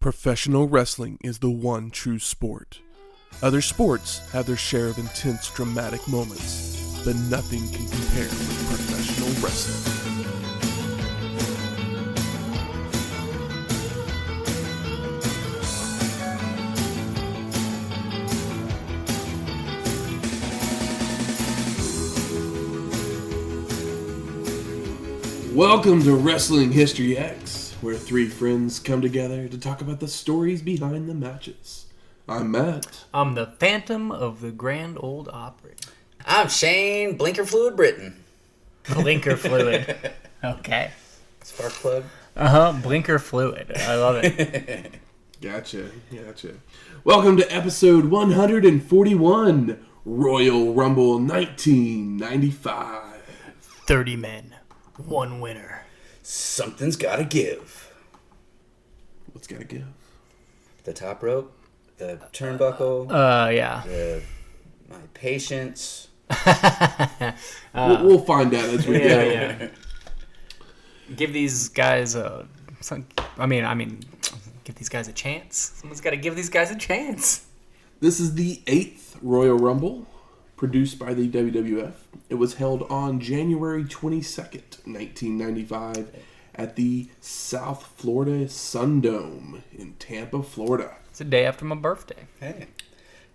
Professional wrestling is the one true sport. Other sports have their share of intense, dramatic moments, but nothing can compare with professional wrestling. Welcome to Wrestling History X, where three friends come together to talk about the stories behind the matches. I'm Matt. I'm the Phantom of the Grand Old Opry. I'm Shane Blinker Fluid Britain. Blinker Fluid. Okay. Spark plug. Blinker Fluid. I love it. Gotcha. Welcome to episode 141, Royal Rumble 1995. 30 men, one winner. Something's gotta give. What's gotta give? The top rope, the turnbuckle, Yeah. my patience. We'll find out as we go. Yeah. Give these guys give these guys a chance. Someone's got to give these guys a chance. This is the 8th Royal Rumble, produced by the WWF. It was held on January 22nd, 1995, at the South Florida Sundome in Tampa, Florida. It's a day after my birthday. Hey,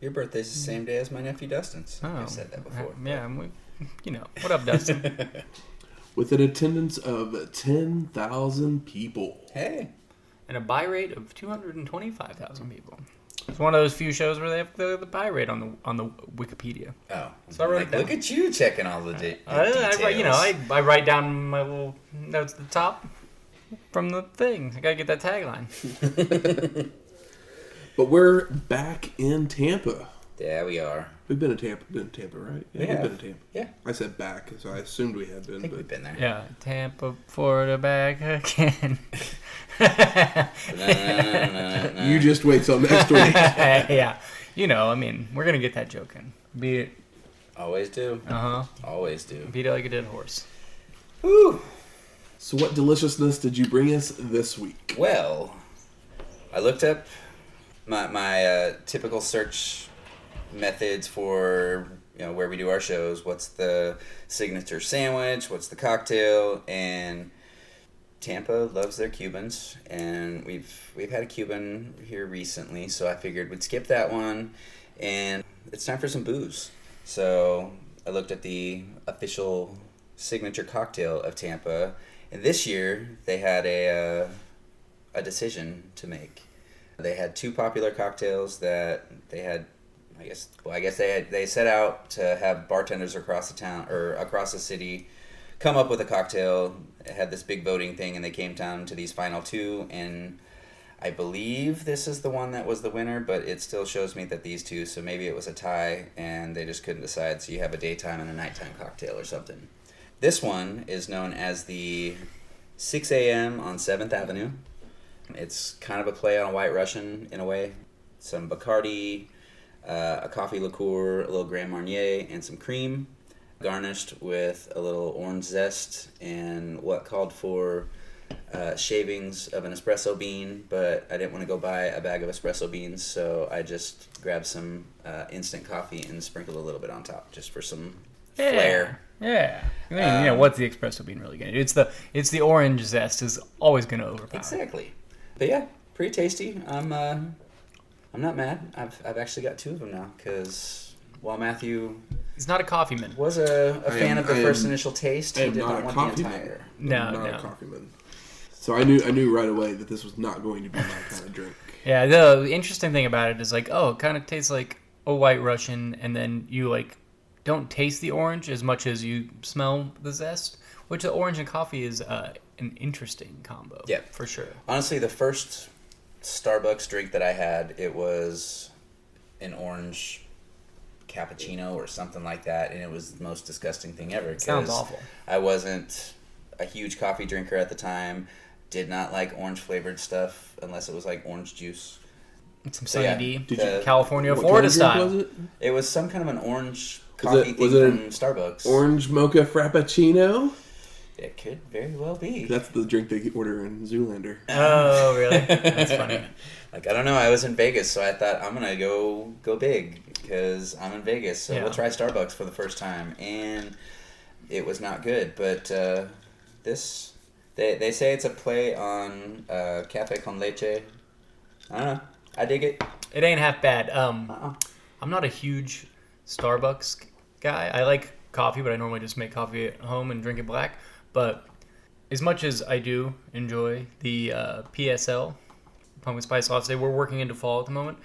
your birthday's the same day as my nephew Dustin's. Oh, I've said that before. Yeah, what up, Dustin? With an attendance of 10,000 people. Hey. And a buy rate of 225,000 people. It's one of those few shows where they have the buy rate on the Wikipedia. Oh, so I wrote look at you checking all the details. I write down my little notes at the top from the thing. I gotta get that tagline. But we're back in Tampa. Yeah, we are. We've been in Tampa, right? Yeah, we've been in Tampa. Yeah. I said back, so I assumed we had been. I think we've been there. Yeah, Tampa, Florida, back again. No. You just wait till next week. Yeah. We're going to get that joke in. Beat it. Always do. Always do. Beat it like a dead horse. Woo! So what deliciousness did you bring us this week? Well, I looked up my typical search methods for where we do our shows. What's the signature sandwich? What's the cocktail? And Tampa loves their Cubans, and we've had a Cuban here recently, so I figured we'd skip that one, and it's time for some booze. So I looked at the official signature cocktail of Tampa, and this year they had a decision to make. They had two popular cocktails that they had. I guess they set out to have bartenders across the town or across the city come up with a cocktail. It had this big voting thing, and they came down to these final two, and I believe this is the one that was the winner, but it still shows me that these two, so maybe it was a tie, and they just couldn't decide, so you have a daytime and a nighttime cocktail or something. This one is known as the 6 a.m. on 7th Avenue. It's kind of a play on a White Russian in a way. Some Bacardi, a coffee liqueur, a little Grand Marnier, and some cream, garnished with a little orange zest and what called for shavings of an espresso bean, but I didn't want to go buy a bag of espresso beans, so I just grabbed some instant coffee and sprinkled a little bit on top just for some flair. Yeah. What's the espresso bean really going to do? It's the orange zest is always going to overpower. Exactly. But yeah, pretty tasty. I'm not mad. I've actually got two of them now because while Matthew... He's not a coffee man. Was a fan of the first initial taste. He did not want the entire. No. A coffee man. So I knew right away that this was not going to be my kind of drink. Yeah, the interesting thing about it is it kind of tastes like a White Russian, and then you don't taste the orange as much as you smell the zest, which the orange and coffee is an interesting combo. Yeah, for sure. Honestly, the first Starbucks drink that I had, it was an orange cappuccino or something like that, and it was the most disgusting thing ever. It sounds awful. I wasn't a huge coffee drinker at the time, did not like orange flavored stuff unless it was like orange juice. Some Sunny D. California, Florida style. It was some kind of an orange coffee thing from Starbucks. Orange mocha frappuccino? It could very well be. That's the drink they order in Zoolander. Oh, really? That's funny. Like, I don't know. I was in Vegas, so I thought I'm gonna go big because I'm in Vegas. So we'll try Starbucks for the first time, and it was not good. But this, they say it's a play on cafe con leche. I don't know. I dig it. It ain't half bad. I'm not a huge Starbucks guy. I like coffee, but I normally just make coffee at home and drink it black. But as much as I do enjoy the PSL, pumpkin spice latte, we're working into fall at the moment.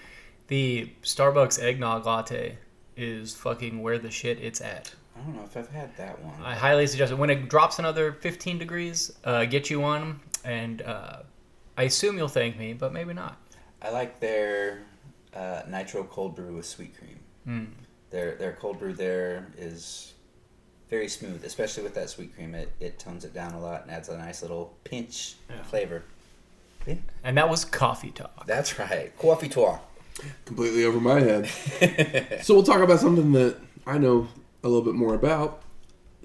The Starbucks eggnog latte is fucking where the shit it's at. I don't know if I've had that one. I highly suggest it. When it drops another 15 degrees, get you one, and I assume you'll thank me, but maybe not. I like their nitro cold brew with sweet cream. Their cold brew there is very smooth, especially with that sweet cream. It tones it down a lot and adds a nice little pinch of flavor. Yeah. And that was coffee talk. That's right. Coffee talk. Completely over my head. So we'll talk about something that I know a little bit more about.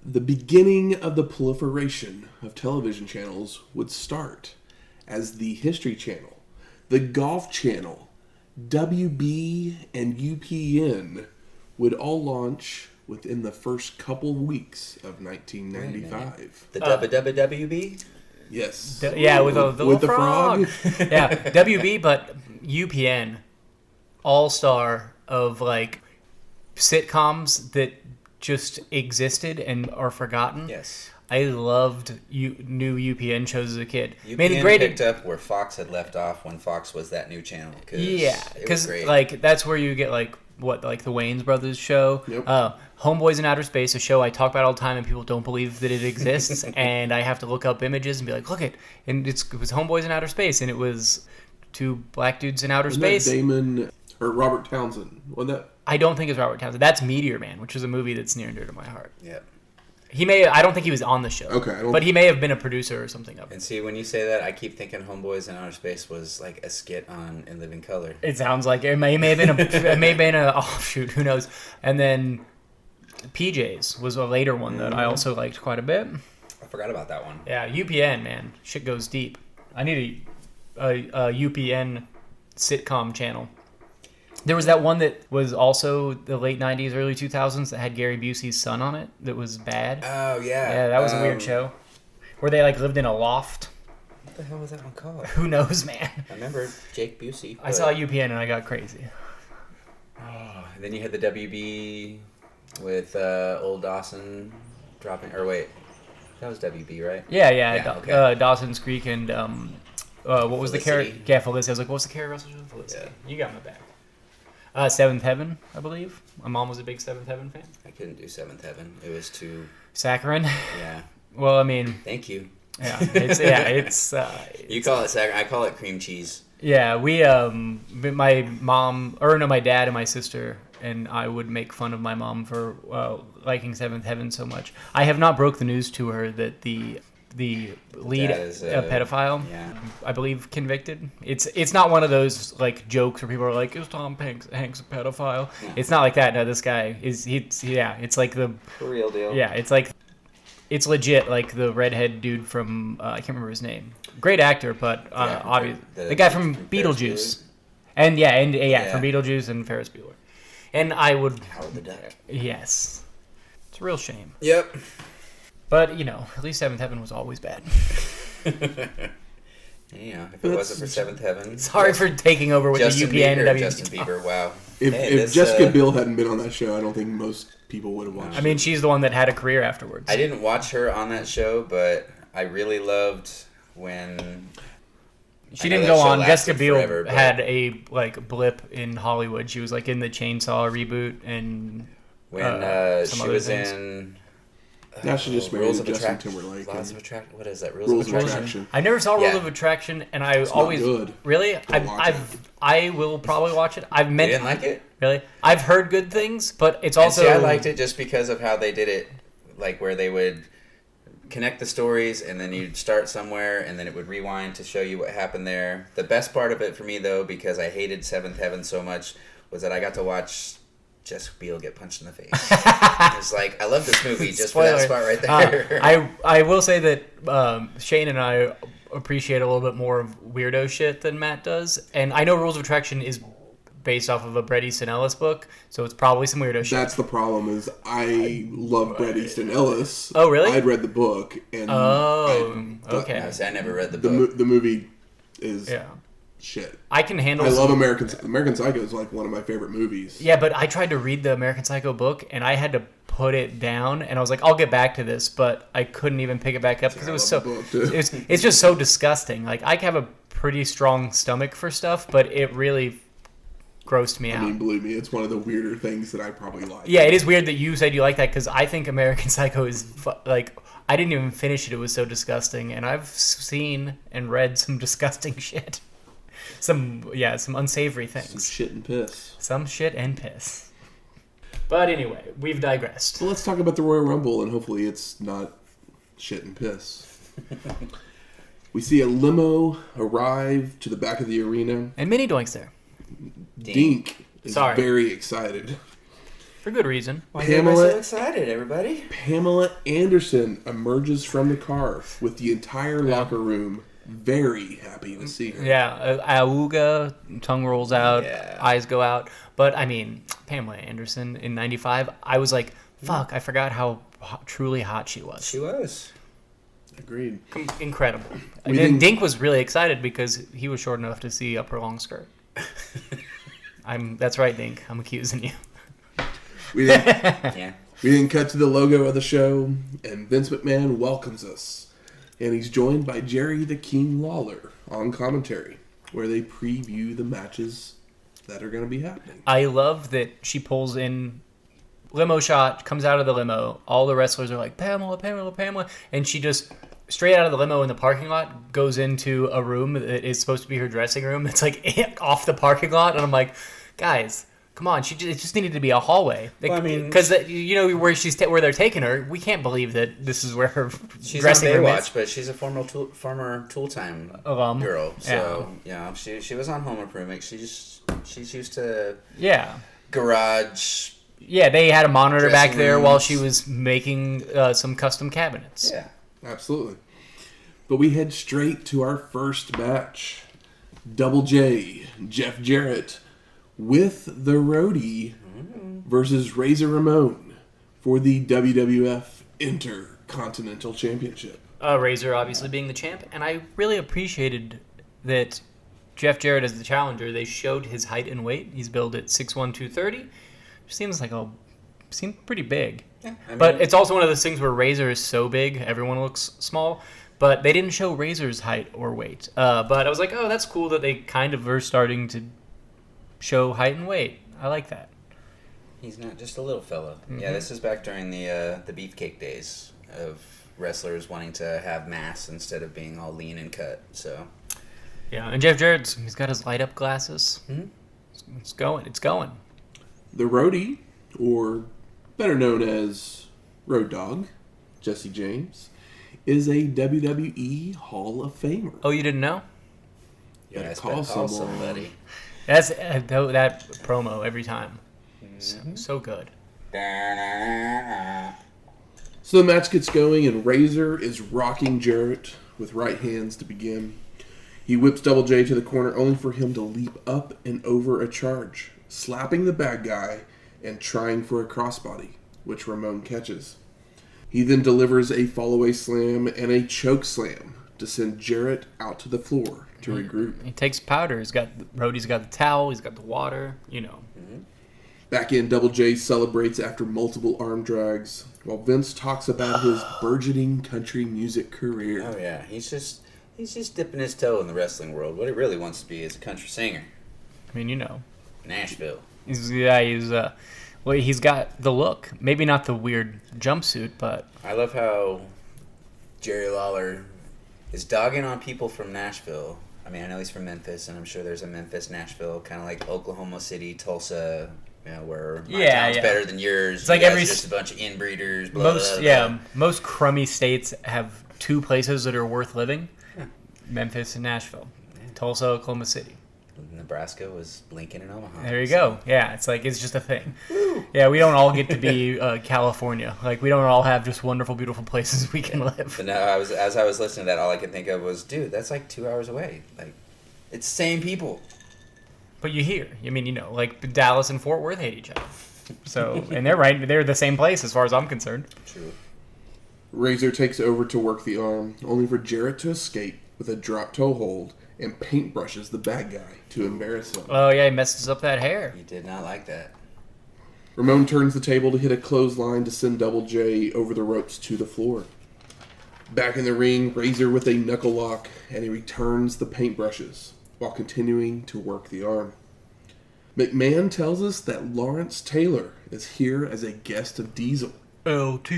The beginning of the proliferation of television channels would start as the History Channel, the Golf Channel, WB, and UPN would all launch within the first couple weeks of 1995. The WWB? Yes. Yeah, with the little frog. Yeah, WB, but UPN, all-star of like sitcoms that just existed and are forgotten. Yes. I loved new UPN shows as a kid. UPN picked up where Fox had left off when Fox was that new channel. Because like that's where you get like the Wayans Brothers show. Yep. Homeboys in Outer Space, a show I talk about all the time and people don't believe that it exists. And I have to look up images and be like, look it. And it was Homeboys in Outer Space, and it was two black dudes in outer space. That Damon or Robert Townsend? Wasn't that? I don't think it's Robert Townsend. That's Meteor Man, which is a movie that's near and dear to my heart. Yep. I don't think he was on the show. Okay. But he may have been a producer or something of it. And see, when you say that, I keep thinking Homeboys in Outer Space was like a skit on In Living Color. It sounds like it may have been a offshoot. Who knows? And then PJs was a later one that I also liked quite a bit. I forgot about that one. Yeah, UPN, man, shit goes deep. I need a UPN sitcom channel. There was that one that was also the late 90s, early 2000s that had Gary Busey's son on it that was bad. Oh, yeah. Yeah, that was a weird show. Where they like lived in a loft. What the hell was that one called? Who knows, man? I remember Jake Busey. I saw UPN and I got crazy. Oh, and then you had the WB with old Dawson dropping... Or wait, that was WB, right? Yeah. Okay. Dawson's Creek and... what was the character? Felicity. Yeah, Felicity. I was like, what was the character Russell show? Felicity. Yeah. You got my back. Seventh Heaven, I believe. My mom was a big Seventh Heaven fan. I couldn't do Seventh Heaven. It was too... Saccharin. Yeah. Well, I mean... Thank you. Yeah, it's You call it saccharin. I call it cream cheese. Yeah, we my dad and my sister and I would make fun of my mom for liking Seventh Heaven so much. I have not broke the news to her that the lead is, a pedophile, yeah. I believe, convicted. It's not one of those like jokes where people are like, is Tom Hanks a pedophile? Yeah. It's not like that. No, this guy it's like the Real deal. Yeah, it's legit, like the redhead dude from I can't remember his name. Great actor, but obviously the guy from Beetlejuice, and from Beetlejuice and Ferris Bueller. And I would Howard the Duck. Yes, it's a real shame. Yep. But at least Seventh Heaven was always bad. Yeah, if it wasn't for Seventh Heaven. Sorry for taking over with Justin the UPN. Bieber, Justin Bieber, wow. If Jessica Biel hadn't been on that show, I don't think most people would have watched it. I mean, she's the one that had a career afterwards. I didn't watch her on that show, but I really loved when... She didn't go on. Jessica Biel forever, had a blip in Hollywood. She was like in the Chainsaw reboot and when some she other was things. in... Now she just married Rules of Justin Attraction. Timberlake. What is that? Rules of Attraction. I never saw Rules Yeah. of Attraction, and I It's always not good. really. watch I will probably watch it. I've You meant didn't like it? really. I've heard good things, but it's And also see, I liked it just because of how they did it, like where they would connect the stories and then you'd start somewhere and then it would rewind to show you what happened there. The best part of it for me, though, because I hated Seventh Heaven so much, was that I got to watch Jessica Biel get punched in the face. It's like, I love this movie just for that spot right there. I will say that Shane and I appreciate a little bit more of weirdo shit than Matt does. And I know Rules of Attraction is based off of a Bret Easton Ellis book, so it's probably some weirdo shit. That's the problem, is I love Bret Easton Ellis. Oh, really? I'd read the book. And okay. I never read the book. The movie is shit. I can handle I love American Psycho is like one of my favorite movies. Yeah, but I tried to read the American Psycho book, and I had to put it down, and I was like, I'll get back to this, but I couldn't even pick it back up because it was so... It's just so disgusting. Like, I have a pretty strong stomach for stuff, but it really grossed me out. I mean, believe me, it's one of the weirder things that I probably like. Yeah, it is weird that you said you like that, because I think American Psycho is, like... I didn't even finish it. It was so disgusting, and I've seen and read some disgusting shit. Some unsavory things. Some shit and piss. Some shit and piss. But anyway, we've digressed. So let's talk about the Royal Rumble, and hopefully it's not shit and piss. We see a limo arrive to the back of the arena. And Mini Doink's there. Dink is very excited. For good reason. Why are you so excited, everybody? Pamela Anderson emerges from the car with the entire locker room very happy to see her. Yeah, Auga, tongue rolls out, eyes go out. But, I mean, Pamela Anderson in 95, I was like, fuck, I forgot how truly hot she was. She was. Agreed. Incredible. And then Dink was really excited because he was short enough to see up her long skirt. That's right, Dink. I'm accusing you. We didn't cut to the logo of the show, and Vince McMahon welcomes us. And he's joined by Jerry the King Lawler on commentary, where they preview the matches that are going to be happening. I love that she pulls in limo shot, comes out of the limo. All the wrestlers are like, Pamela, Pamela, Pamela. And she just, straight out of the limo in the parking lot, goes into a room that is supposed to be her dressing room. It's like off the parking lot. And I'm like, guys... Come on, it just needed to be a hallway. Because where they're taking her, we can't believe that this is where her dressing room is. But she's a former Tool Time girl. So she was on Home Improvement. She's used to garage. Yeah, they had a monitor back there while she was making some custom cabinets. Yeah, absolutely. But we head straight to our first match: Double J, Jeff Jarrett, with the Roadie versus Razor Ramon for the WWF Intercontinental Championship. Razor obviously being the champ, and I really appreciated that Jeff Jarrett as the challenger. They showed his height and weight. He's billed at 6'1", 230. Seems pretty big. Yeah, but it's also one of those things where Razor is so big, everyone looks small. But they didn't show Razor's height or weight. But I was like, oh, that's cool that they kind of were starting to show height and weight. I like that. He's not just a little fella. Mm-hmm. Yeah, this is back during the beefcake days of wrestlers wanting to have mass instead of being all lean and cut. So, yeah, and Jeff Jarrett, he's got his light up glasses. Mm-hmm. It's going. The Roadie, or better known as Road Dogg, Jesse James, is a WWE Hall of Famer. Oh, you didn't know? Yeah, call somebody. That's that promo every time. So good. So the match gets going, and Razor is rocking Jarrett with right hands to begin. He whips Double J to the corner, only for him to leap up and over a charge, slapping the bad guy and trying for a crossbody, which Ramon catches. He then delivers a fall-away slam and a choke slam to send Jarrett out to the floor to regroup. He takes powder. Roadie's got the towel. He's got the water. Mm-hmm. Back in, Double J celebrates after multiple arm drags, while Vince talks about his burgeoning country music career. Oh yeah, he's just dipping his toe in the wrestling world. What he really wants to be is a country singer. I mean, Nashville. He's got the look. Maybe not the weird jumpsuit, but I love how Jerry Lawler is dogging on people from Nashville. I mean, I know he's from Memphis, and I'm sure there's a Memphis, Nashville, kind of like Oklahoma City, Tulsa, where my town's better than yours. It's like just a bunch of inbreeders. Most crummy states have two places that are worth living: Memphis and Nashville. Tulsa, Oklahoma City. Nebraska was Lincoln and Omaha. There you go. Yeah, it's just a thing. Yeah, we don't all get to be California. Like, we don't all have just wonderful, beautiful places we can live. But no, as I was listening to that, all I could think of was, dude, that's like 2 hours away. Like, it's the same people. But you hear, like Dallas and Fort Worth hate each other. So, and they're the same place as far as I'm concerned. True. Razor takes over to work the arm, only for Jarrett to escape with a drop toe hold and paintbrushes the bad guy to embarrass him. Oh yeah, he messes up that hair. He did not like that. Ramon turns the table to hit a clothesline to send Double J over the ropes to the floor. Back in the ring, Razor with a knuckle lock, and he returns the paintbrushes while continuing to work the arm. McMahon tells us that Lawrence Taylor is here as a guest of Diesel. LT.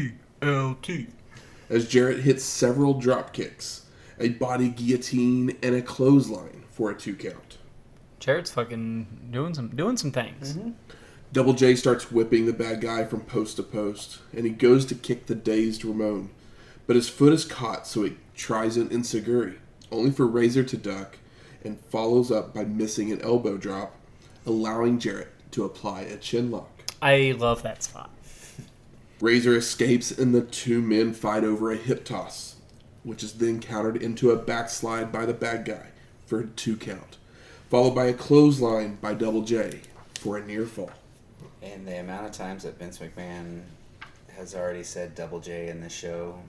As Jarrett hits several drop kicks, a body guillotine, and a clothesline for a 2 count. Jarrett's fucking doing some things. Mm-hmm. Double J starts whipping the bad guy from post to post, and he goes to kick the dazed Ramon, but his foot is caught, so he tries an enziguri, only for Razor to duck, and follows up by missing an elbow drop, allowing Jarrett to apply a chin lock. I love that spot. Razor escapes, and the 2 men fight over a hip toss, which is then countered into a backslide by the bad guy for a 2 count, followed by a clothesline by Double J for a near fall. And the amount of times that Vince McMahon has already said Double J in this show,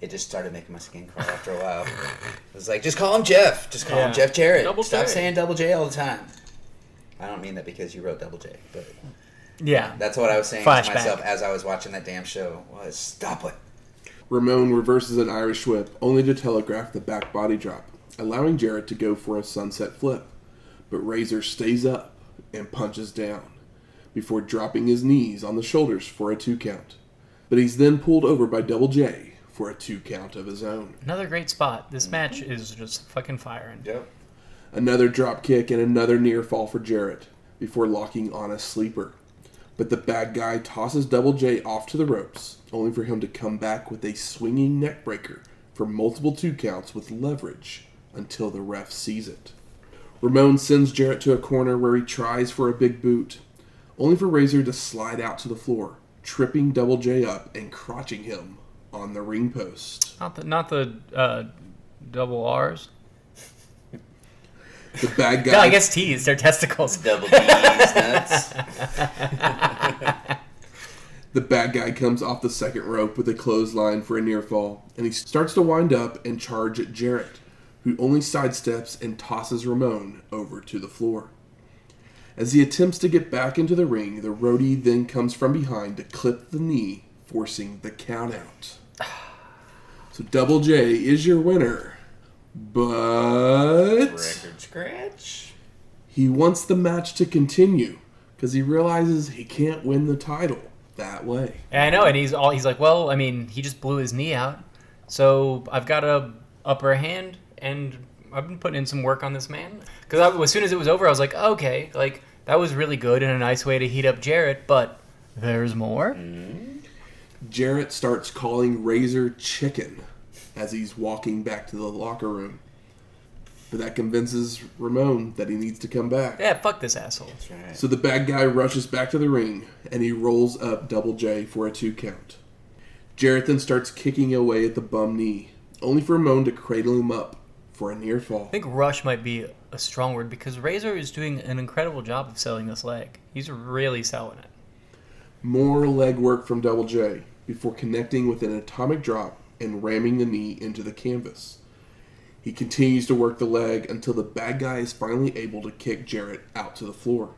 it just started making my skin crawl after a while. It was like, just call him Jeff. Just call him Jeff Jarrett. Stop saying Double J all the time. I don't mean that because you wrote Double J, but yeah, that's what I was saying to myself as I was watching that damn show. Was stop it. Ramon reverses an Irish whip, only to telegraph the back body drop, allowing Jarrett to go for a sunset flip. But Razor stays up and punches down, before dropping his knees on the shoulders for a 2 count. But he's then pulled over by Double J for a 2 count of his own. Another great spot. This match is just fucking firing. Yep. Another drop kick and another near fall for Jarrett, before locking on a sleeper. But the bad guy tosses Double J off to the ropes, only for him to come back with a swinging neck breaker for multiple 2 counts with leverage until the ref sees it. Ramon sends Jarrett to a corner where he tries for a big boot, only for Razor to slide out to the floor, tripping Double J up and crotching him on the ring post. Not the double R's. The bad guy... No, I guess T's. They're testicles. Double D's nuts. The bad guy comes off the second rope with a clothesline for a near fall, and he starts to wind up and charge at Jarrett, who only sidesteps and tosses Ramon over to the floor. As he attempts to get back into the ring, the Roadie then comes from behind to clip the knee, forcing the count out. So Double J is your winner, but... Record scratch. He wants the match to continue, because he realizes he can't win the title that way. Yeah, I know, and he's like, well, I mean, he just blew his knee out, so I've got a upper hand, and I've been putting in some work on this man. Because as soon as it was over, I was like, okay, like, that was really good and a nice way to heat up Jarrett, but there's more. Mm-hmm. Jarrett starts calling Razor chicken as he's walking back to the locker room. But that convinces Ramon that he needs to come back. Yeah, fuck this asshole. That's right. So the bad guy rushes back to the ring, and he rolls up Double J for a 2 count. Jarrett then starts kicking away at the bum knee, only for Ramon to cradle him up for a near fall. I think rush might be a strong word, because Razor is doing an incredible job of selling this leg. He's really selling it. More leg work from Double J, before connecting with an atomic drop and ramming the knee into the canvas. He continues to work the leg until the bad guy is finally able to kick Jarrett out to the floor.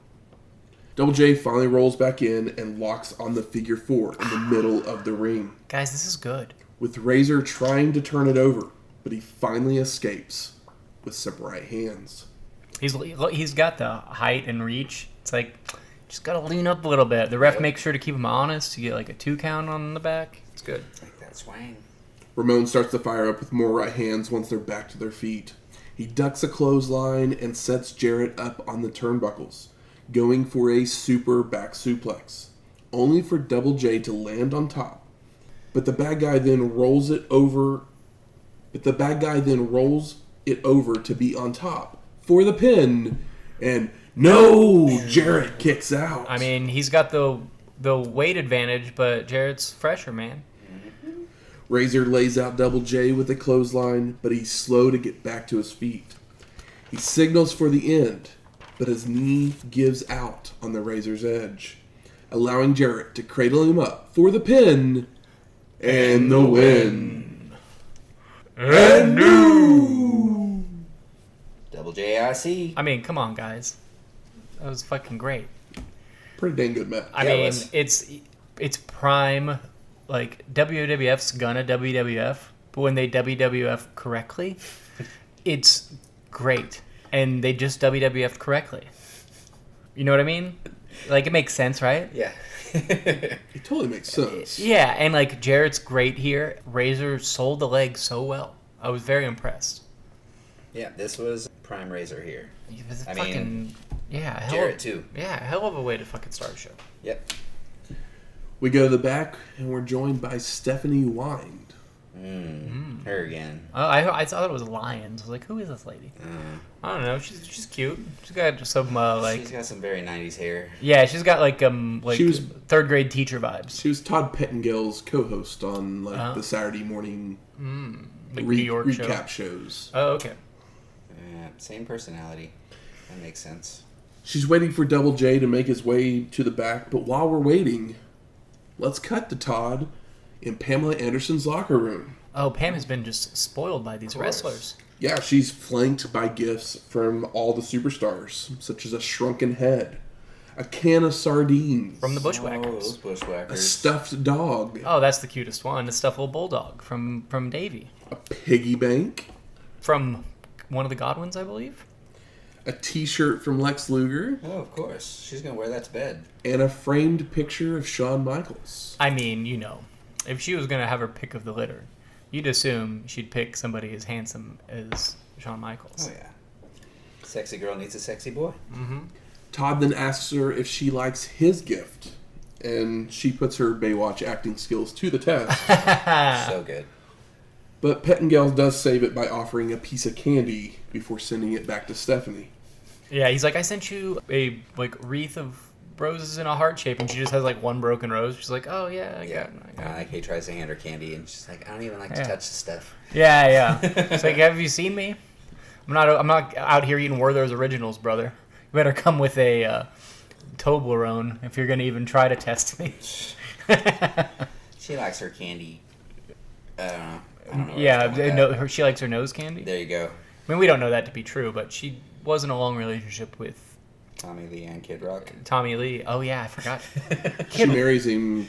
Double J finally rolls back in and locks on the figure 4 in the middle of the ring, Guys, this is good. with Razor trying to turn it over, but he finally escapes with some right hands. He's got the height and reach. It's like, just gotta lean up a little bit. The ref makes sure to keep him honest to get like a 2 count on the back. It's good. Like that swing. Ramon starts to fire up with more right hands once they're back to their feet. He ducks a clothesline and sets Jarrett up on the turnbuckles, going for a super back suplex, only for Double J to land on top. But the bad guy then rolls it over to be on top for the pin. And no, Jarrett kicks out. I mean, he's got the weight advantage, but Jarrett's fresher, man. Razor lays out Double J with a clothesline, but he's slow to get back to his feet. He signals for the end, but his knee gives out on the Razor's edge, allowing Jarrett to cradle him up for the pin and the win. And new Double JIC. I mean, come on, guys. That was fucking great. Pretty dang good match. I mean, it's prime. Like, WWF's gonna WWF, but when they WWF correctly, it's great. And they just WWF correctly. You know what I mean? Like, it makes sense, right? Yeah. It totally makes sense. Yeah, and like, Jarrett's great here. Razor sold the leg so well. I was very impressed. Yeah, this was prime Razor here. It was I fucking, mean, yeah, Jarrett too. Yeah, hell of a way to fucking start a show. Yep. We go to the back, and we're joined by Stephanie Wind. Her again. Oh, I thought it was Lions. I was like, who is this lady? I don't know. She's cute. She's got some like. She's got some very 90s hair. Yeah, she's got like She was- third grade teacher vibes. She was Todd Pettingill's co-host on the Saturday morning Like New York recap show. shows. Oh, okay. Yeah, same personality. That makes sense. She's waiting for Double J to make his way to the back, but while we're waiting, let's cut to Todd in Pamela Anderson's locker room. Oh, Pam has been just spoiled by these wrestlers. Yeah, she's flanked by gifts from all the superstars, such as a shrunken head, a can of sardines, From the Oh, Bushwhackers. those Bushwhackers. a stuffed dog, Oh, that's the cutest one. The stuffed little bulldog from Davy. a piggy bank, From one of the Godwins, I believe. a t-shirt from Lex Luger, Oh, of course. She's going to wear that to bed. and a framed picture of Shawn Michaels. I mean, you know, if she was going to have her pick of the litter, you'd assume she'd pick somebody as handsome as Shawn Michaels. Oh, yeah. Sexy girl needs a sexy boy. Todd then asks her if she likes his gift, and she puts her Baywatch acting skills to the test. So good. But Pettingill does save it by offering a piece of candy before sending it back to Stephanie. Yeah, he's like, I sent you a wreath of roses in a heart shape, and she just has like one broken rose. She's like, oh yeah, I got it. Like he tries to hand her candy, and she's like, I don't even like to Yeah. touch the stuff. Yeah. It's like, have you seen me? I'm not out here eating Werther's Originals, brother. You better come with a Toblerone if you're gonna even try to test me. She likes her candy. I don't know. I don't know where Yeah, I was going with that. she likes her nose candy. There you go. I mean, we don't know that to be true, but she was in a long relationship with Tommy Lee and Kid Rock. Tommy Lee. Oh yeah, I forgot. She marries him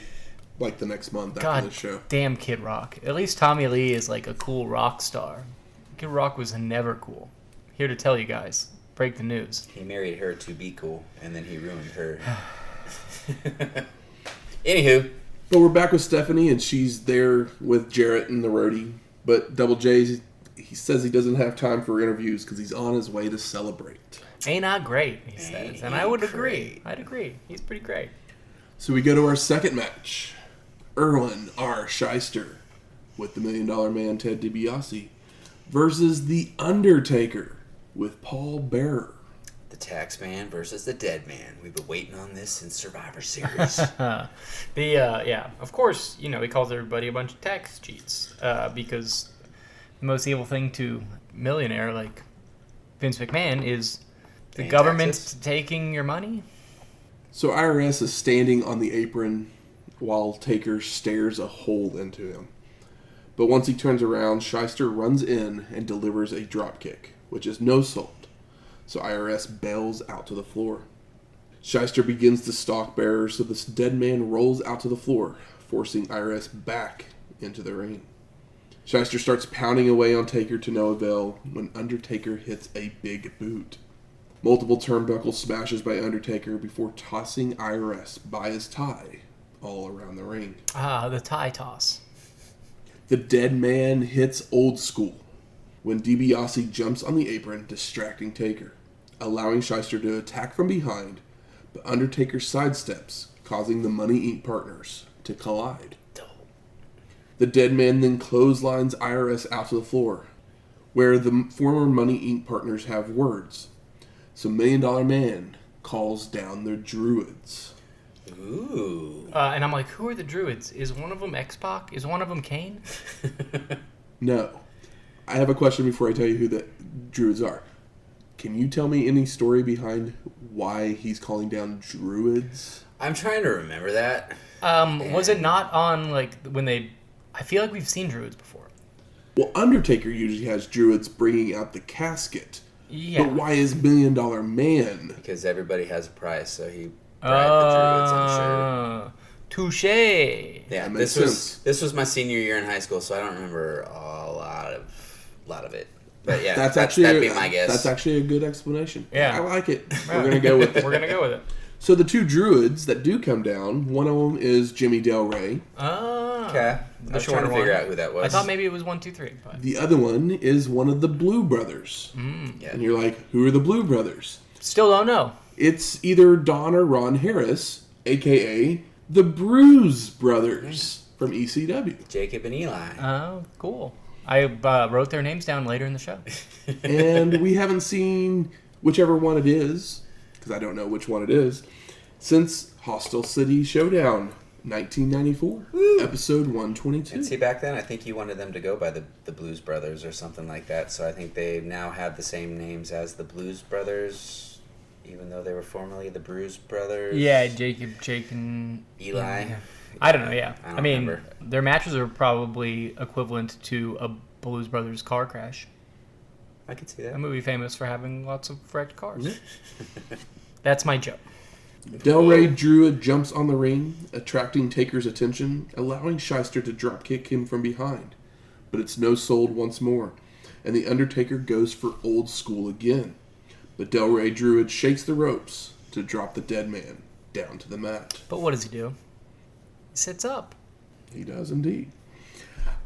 like the next month after God the show. damn Kid Rock. At least Tommy Lee is like a cool rock star. Kid Rock was never cool. Here to tell you guys. Break the news. He married her to be cool, and then he ruined her. Anywho. But we're back with Stephanie, and she's there with Jarrett and the Roadie. But Double J, he says he doesn't have time for interviews because he's on his way to celebrate. Ain't I great, he says. Ain't And he I would great. agree. I'd agree. He's pretty great. So we go to our second match. Irwin R. Schyster with the $1 Million Man Ted DiBiase versus the Undertaker with Paul Bearer. The tax man versus the dead man. We've been waiting on this since Survivor Series. Of course, he calls everybody a bunch of tax cheats because the most evil thing to millionaire like Vince McMahon is the Paying government taxes. taking your money. So IRS is standing on the apron while Taker stares a hole into him. But once he turns around, Schyster runs in and delivers a dropkick, which is no sold. So IRS bails out to the floor. Schyster begins to stalk Bearer, so this dead man rolls out to the floor, forcing IRS back into the ring. Schyster starts pounding away on Taker to no avail when Undertaker hits a big boot. Multiple turnbuckle smashes by Undertaker before tossing IRS by his tie all around the ring. The tie toss. The dead man hits old school when DiBiase jumps on the apron, distracting Taker, allowing Schyster to attack from behind, but Undertaker sidesteps, causing the Money Inc. partners to collide. The dead man then clotheslines IRS out to the floor, where the former Money Inc. partners have words, So $1 Million Man calls down the Druids. Ooh. And I'm like, who are the Druids? Is one of them X-Pac? Is one of them Kane? No. I have a question before I tell you who the Druids are. Can you tell me any story behind why he's calling down Druids? I'm trying to remember that. Was it not on, like, when they... I feel like we've seen Druids before. Well, Undertaker usually has Druids bringing out the casket. Yeah. But why is $1 Million Man? Because everybody has a price, so he bribed the Druids, I'm sure. Touche. Yeah, That makes sense. this was my senior year in high school, so I don't remember a lot of it. But yeah, that'd be my guess. That's actually a good explanation. Yeah. I like it. We're going to go with it. We're going to go with it. So the 2 Druids that do come down, one of them is Jimmy Del Rey. Okay. I was trying shorter to figure one. out who that was. I thought maybe it was 1, 2, 3. But... The other one is one of the Blue Brothers. Yeah. And you're like, who are the Blue Brothers? Still don't know. It's either Don or Ron Harris, a.k.a. the Bruise Brothers from ECW. Jacob and Eli. Oh, cool. I wrote their names down later in the show. And we haven't seen whichever one it is, because I don't know which one it is, since Hostile City Showdown, 1994, episode 122. And see, back then, I think you wanted them to go by the Blues Brothers or something like that. So I think they now have the same names as the Blues Brothers, even though they were formerly the Bruise Brothers. Yeah, Jake, and... Eli. Yeah. I don't know, yeah. I don't I mean, remember. their matches are probably equivalent to a Blues Brothers car crash. I could see A that. movie famous for having lots of wrecked cars. That's my joke. Del Rey Druid jumps on the ring, attracting Taker's attention, allowing Schyster to dropkick him from behind. But it's no sold once more, and the Undertaker goes for old school again. But Del Rey Druid shakes the ropes to drop the dead man down to the mat. But what does he do? He sits up. He does indeed.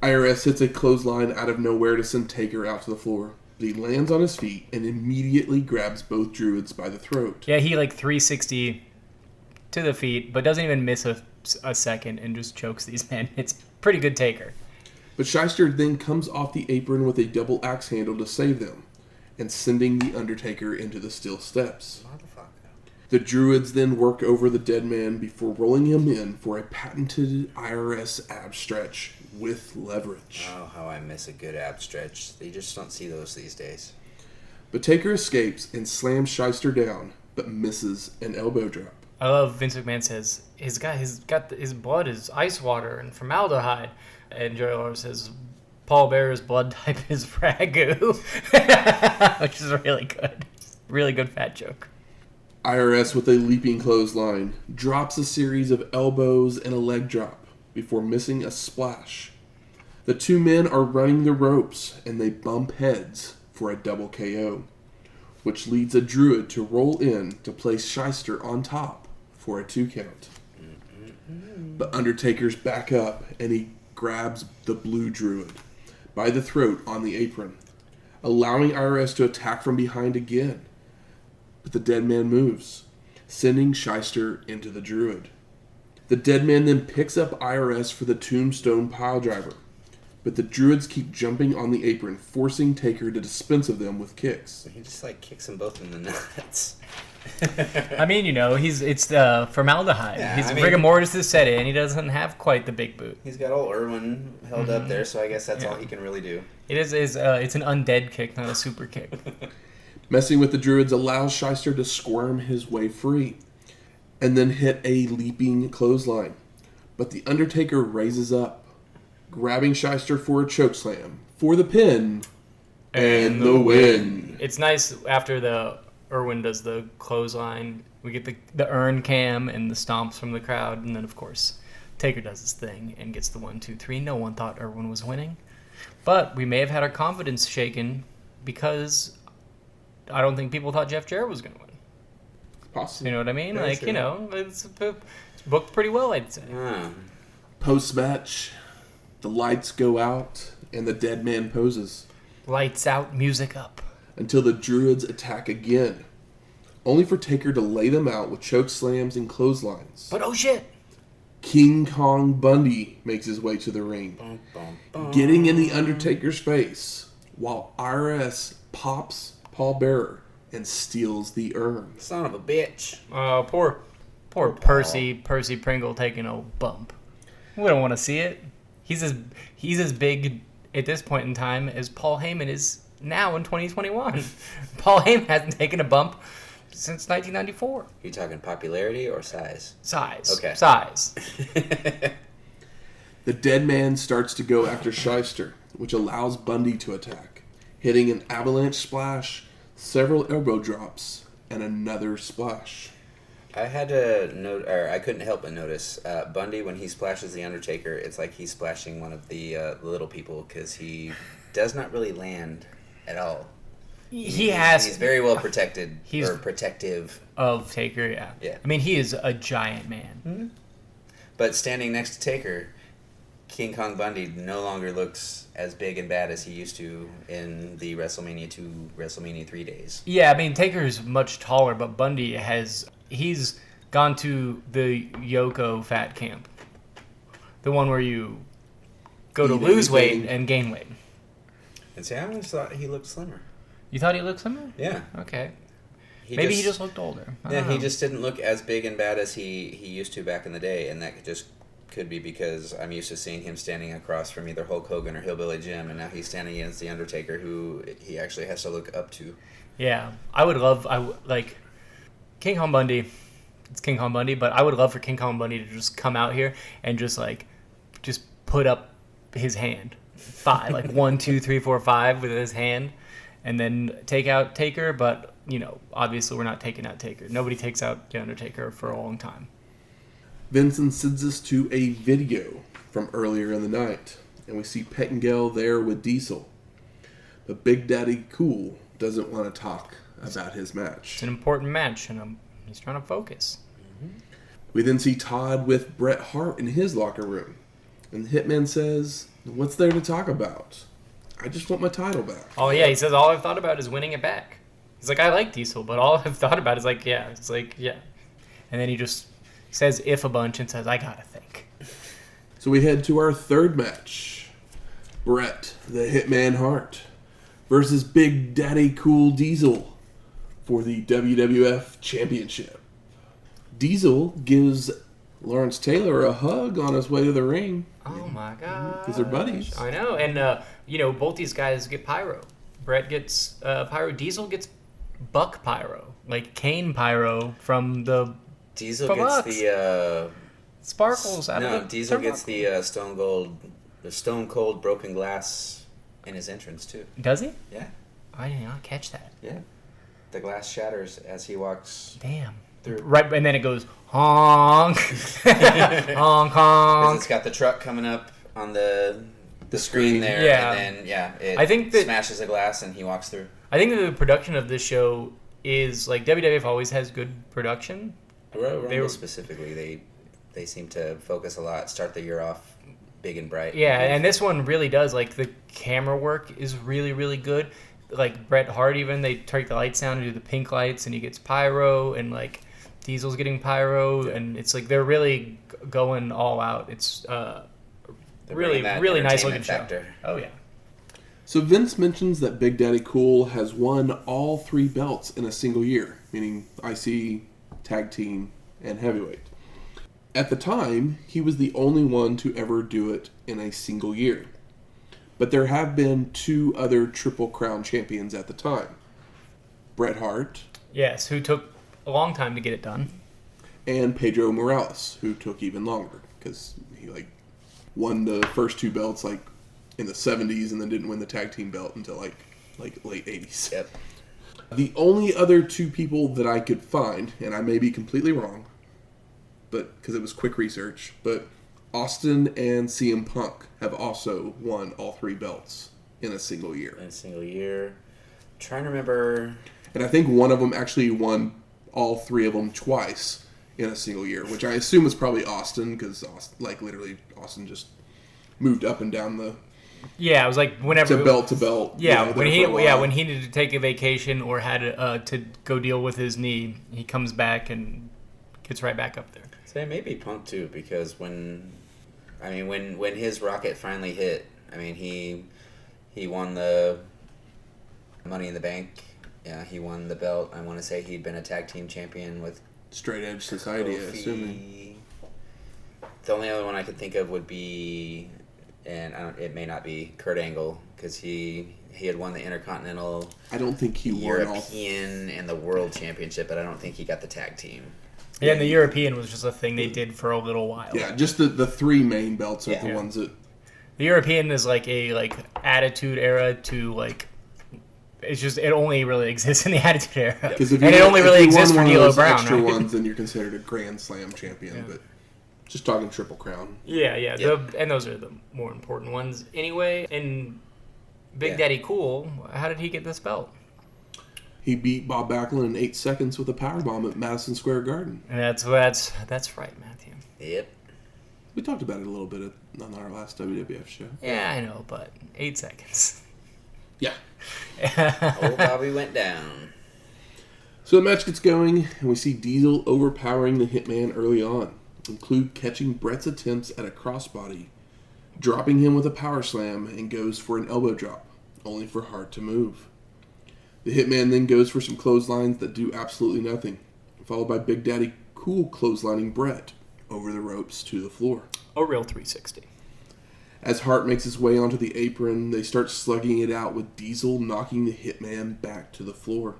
IRS hits a clothesline out of nowhere to send Taker out to the floor. But he lands on his feet and immediately grabs both Druids by the throat. Yeah, he 360 to the feet, but doesn't even miss a second and just chokes these men. It's pretty good Taker. But Schyster then comes off the apron with a double axe handle to save them, and sending the Undertaker into the steel steps. Motherfucker. The Druids then work over the dead man before rolling him in for a patented IRS ab stretch with leverage. Oh, how I miss a good ab stretch. You just don't see those these days. But Taker escapes and slams Schyster down, but misses an elbow drop. I love Vince McMahon says his blood is ice water and formaldehyde, and Jerry Lawler says Paul Bearer's blood type is ragu, which is really good fat joke. IRS with a leaping clothesline drops a series of elbows and a leg drop before missing a splash. The 2 men are running the ropes and they bump heads for a double KO, which leads a Druid to roll in to place Schyster on top for a 2 count. But Undertaker's back up and he grabs the Blue Druid by the throat on the apron, allowing IRS to attack from behind again. But the dead man moves, sending Schyster into the Druid. The dead man then picks up IRS for the Tombstone Piledriver, but the Druids keep jumping on the apron, forcing Taker to dispense of them with kicks. He just kicks them both in the nuts. I mean, it's the formaldehyde. Yeah, rigor mortis is set in. He doesn't have quite the big boot. He's got old Irwin held up there, so I guess that's all he can really do. It's an undead kick, not a super kick. Messing with the Druids allows Schyster to squirm his way free, and then hit a leaping clothesline. But the Undertaker raises up, grabbing Schyster for a chokeslam, for the pin, and the win. It's nice after the Irwin does the clothesline. We get the urn cam and the stomps from the crowd, and then of course Taker does his thing and gets the 1, 2, 3. No one thought Irwin was winning, but we may have had our confidence shaken because I don't think people thought Jeff Jarrett was going to win. Possibly. You know what I mean? Very true. It's booked pretty well, I'd say. Post-match, the lights go out, and the dead man poses. Lights out, music up. Until the Druids attack again, only for Taker to lay them out with choke slams and clotheslines. But oh shit! King Kong Bundy makes his way to the ring, getting in the Undertaker's face, while IRS pops Paul Bearer and steals the urn. Son of a bitch. Poor Percy Pringle taking a bump. We don't want to see it. He's as big at this point in time as Paul Heyman is now in 2021. Paul Heyman hasn't taken a bump since 1994. You talking popularity or size? Size. Okay. Size. The dead man starts to go after Schyster, which allows Bundy to attack, hitting an avalanche splash, several elbow drops, and another splash. I had to note, or I couldn't help but notice, Bundy, when he splashes the Undertaker, it's like he's splashing one of the little people, because he does not really land at all. He's very well protected, or protective. Of Taker, yeah. Yeah. I mean, he is a giant man. Mm-hmm. But standing next to Taker, King Kong Bundy no longer looks as big and bad as he used to in the WrestleMania 2, WrestleMania 3 days. Yeah, I mean, Taker is much taller, but Bundy he's gone to the Yoko fat camp. The one where you go to lose weight and gain weight. And see, I always thought he looked slimmer. You thought he looked slimmer? Yeah. Okay. Maybe he just looked older. He just didn't look as big and bad as he used to back in the day, and that could be because I'm used to seeing him standing across from either Hulk Hogan or Hillbilly Jim, and now he's standing against the Undertaker, who he actually has to look up to. Yeah, like King Kong Bundy. It's King Kong Bundy, but I would love for King Kong Bundy to just come out here and just put up his hand, 5, like 1, 2, 3, 4, 5 with his hand, and then take out Taker. But obviously we're not taking out Taker. Nobody takes out the Undertaker for a long time. Vincent sends us to a video from earlier in the night, and we see Pettengill there with Diesel. But Big Daddy Cool doesn't want to talk about his match. It's an important match, and he's trying to focus. Mm-hmm. We then see Todd with Bret Hart in his locker room, and Hitman says, "What's there to talk about? I just want my title back." Oh yeah, he says all I've thought about is winning it back. He's like, I like Diesel, but all I've thought about is yeah. And then he just says if a bunch and says, I gotta think. So we head to our third match. Bret, the Hitman Hart, versus Big Daddy Cool Diesel for the WWF Championship. Diesel gives Lawrence Taylor a hug on his way to the ring. Oh my god. Because they're buddies. I know. And, both these guys get pyro. Bret gets pyro. Diesel gets Buck pyro. Like Kane pyro from the... Diesel gets the sparkles out of it. No, Diesel gets the Stone Cold broken glass in his entrance too. Does he? Yeah. I did not catch that. Yeah. The glass shatters as he walks. Damn. Through. Right, and then it goes honk, honk, honk. It's got the truck coming up on the screen there, yeah. And then it I think that smashes a glass and he walks through. I think that the production of this show is like WWF always has good production. Rumble specifically, they seem to focus a lot. Start the year off big and bright. Yeah, and this one really does. Like the camera work is really, really good. Like Bret Hart, even they take the lights down and do the pink lights, and he gets pyro, and like Diesel's getting pyro, and it's like they're really going all out. It's really nice looking factor. Show. Oh yeah. So Vince mentions that Big Daddy Cool has won all 3 belts in a single year, meaning IC, Tag Team, and Heavyweight. At the time, he was the only one to ever do it in a single year. But there have been 2 other Triple Crown champions at the time. Bret Hart. Yes, who took a long time to get it done. And Pedro Morales, who took even longer, because he won the first 2 belts in the 70s and then didn't win the Tag Team belt until late 80s. Yep. The only other 2 people that I could find, and I may be completely wrong, but because it was quick research, but Austin and CM Punk have also won all 3 belts in a single year. I'm trying to remember. And I think one of them actually won all 3 of them twice in a single year, which I assume is probably Austin, because literally Austin just moved up and down the... Yeah, it was like whenever to belt. Yeah, when he needed to take a vacation or had to go deal with his knee, he comes back and gets right back up there. So maybe Punk too, because when his rocket finally hit, he won the Money in the Bank Yeah, he won the belt. I want to say he'd been a tag team champion with Straight Edge Society, Kofi. assuming. The only other one I could think of would be, and it may not be Kurt Angle, because he had won the Intercontinental, I don't think he won European, and the World Championship, but I don't think he got the tag team. Yeah, and the European was just a thing they did for a little while. Yeah, just the three main belts are the ones that... The European is like a attitude era to like... It's just, it only really exists in the Attitude Era. Yep. And it only really exists for D'Lo Brown, extra right? ones, then you're considered a Grand Slam champion, but just talking Triple Crown. Yeah. And those are the more important ones. Anyway, and Big Daddy Cool, how did he get this belt? He beat Bob Backlund in 8 seconds with a powerbomb at Madison Square Garden. And that's right, Matthew. Yep. We talked about it a little bit on our last WWF show. Yeah, I know, but 8 seconds. Yeah. Old Bobby went down. So the match gets going, and we see Diesel overpowering the Hitman early on, include catching Bret's attempts at a crossbody, dropping him with a power slam, and goes for an elbow drop, only for Hart to move. The Hitman then goes for some clotheslines that do absolutely nothing, followed by Big Daddy Cool clotheslining Bret over the ropes to the floor. A real 360. As Hart makes his way onto the apron, they start slugging it out with Diesel knocking the Hitman back to the floor.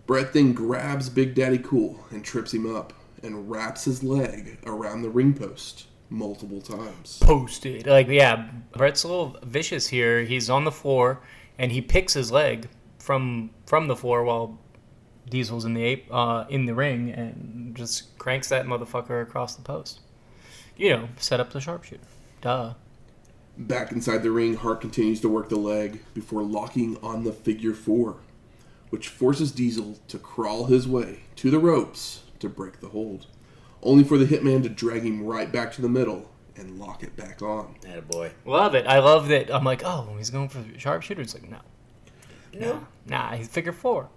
Bret then grabs Big Daddy Cool and trips him up and wraps his leg around the ring post multiple times. Posted. Bret's a little vicious here. He's on the floor, and he picks his leg from the floor while Diesel's in the ring and just cranks that motherfucker across the post. Set up the sharpshooter. Duh. Back inside the ring, Hart continues to work the leg before locking on the figure 4, which forces Diesel to crawl his way to the ropes to break the hold, only for the Hitman to drag him right back to the middle and lock it back on. Attaboy. Love it. I love that. I'm like, oh, he's going for the sharpshooter. It's like, no. Nah, he's figure 4.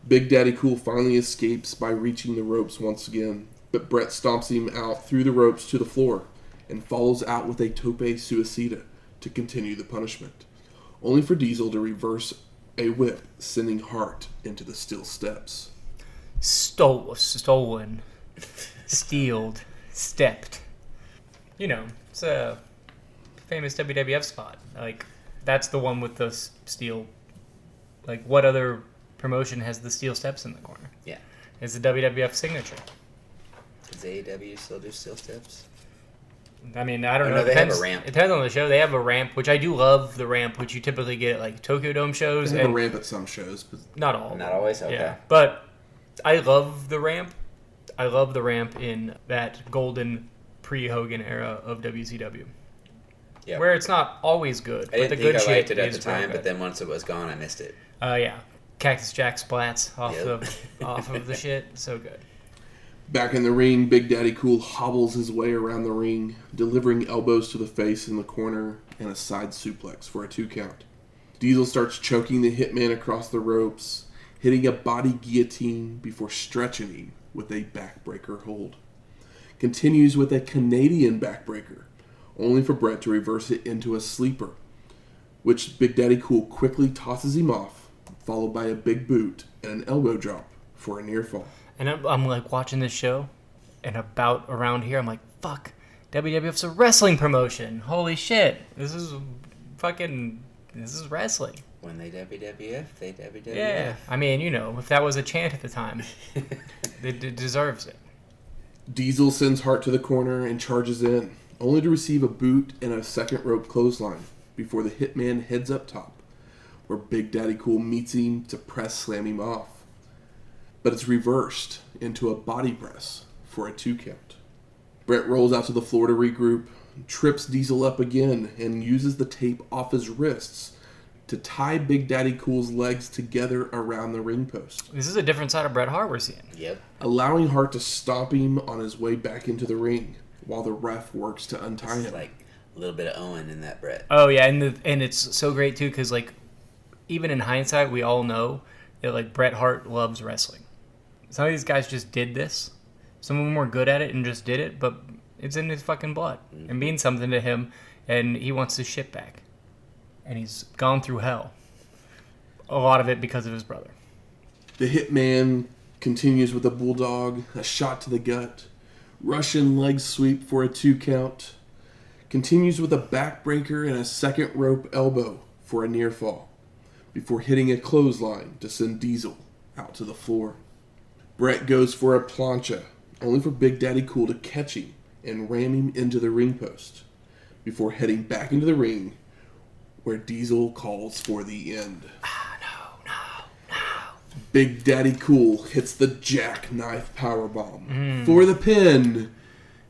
Big Daddy Cool finally escapes by reaching the ropes once again, but Bret stomps him out through the ropes to the floor and follows out with a tope suicida to continue the punishment, only for Diesel to reverse a whip, sending Hart into the steel steps. Stolen, stealed, stepped. It's a famous WWF spot. Like, that's the one with the steel. Like, what other promotion has the steel steps in the corner? Yeah. It's the WWF signature. Does AEW still do steel steps? I mean, I don't know. They have a ramp. It depends on the show. They have a ramp, which I do love the ramp, which you typically get at like Tokyo Dome shows. They have a ramp at some shows, but not all. Not always? Okay. Yeah, but I love the ramp. I love the ramp in that golden pre-Hogan era of WCW. Yeah. Where it's not always good, but the good I shit liked it at is the time, good. but then once it was gone, I missed it. Yeah. Cactus Jack splats off Yep. off of the shit. So good. back in the ring, Big Daddy Cool hobbles his way around the ring, delivering elbows to the face in the corner and a side suplex for a 2 count. Diesel starts choking the Hitman across the ropes, hitting a body guillotine before stretching him with a backbreaker hold. Continues with a Canadian backbreaker, only for Bret to reverse it into a sleeper, which Big Daddy Cool quickly tosses him off, followed by a big boot and an elbow drop for a near fall. And I'm like watching this show, and about around here, I'm like, fuck, WWF's a wrestling promotion. Holy shit. This is wrestling. When they WWF, they WWF. Yeah. I mean, if that was a chant at the time, it deserves it. Diesel sends Hart to the corner and charges in, only to receive a boot and a second rope clothesline before the Hitman heads up top, where Big Daddy Cool meets him to press slam him off. But it's reversed into a body press for a 2 count. Bret rolls out to the floor to regroup, trips Diesel up again, and uses the tape off his wrists to tie Big Daddy Cool's legs together around the ring post. This is a different side of Bret Hart we're seeing. Yep. Allowing Hart to stomp him on his way back into the ring, while the ref works to untie It's him. like a little bit of Owen in that Bret. Oh, yeah, and it's so great, too, because, even in hindsight, we all know that, Bret Hart loves wrestling. Some of these guys just did this. Some of them were good at it and just did it, but it's in his fucking blood. It means something to him, and he wants his shit back. And he's gone through hell. a lot of it because of his brother. The Hitman continues with a bulldog, a shot to the gut, Russian leg sweep for a 2 count, continues with a backbreaker and a second rope elbow for a near fall, before hitting a clothesline to send Diesel out to the floor. Bret goes for a plancha, only for Big Daddy Cool to catch him and ram him into the ring post, before heading back into the ring, where Diesel calls for the end. Big Daddy Cool hits the jackknife powerbomb for the pin.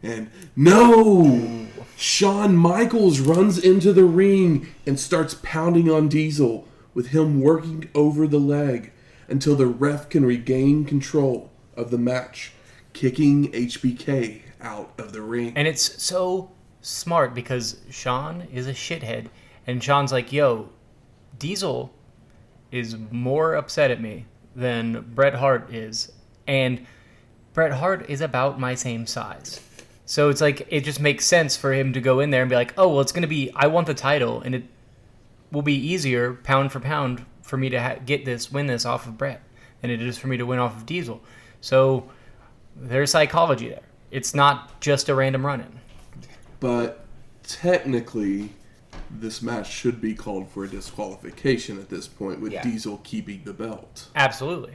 And no! Shawn Michaels runs into the ring and starts pounding on Diesel, with him working over the leg until the ref can regain control of the match, kicking HBK out of the ring. And it's so smart because Shawn is a shithead. And Shawn's like, yo, Diesel is more upset at me than Bret Hart is. And Bret Hart is about my same size. So it's like, it just makes sense for him to go in there and be like, oh, well, it's going to be, I want the title, and it will be easier, pound for pound, for me to win this off of Bret than it is for me to win off of Diesel. So there's psychology there. It's not just a random run-in. But technically, this match should be called for a disqualification at this point, with Diesel keeping the belt. Absolutely.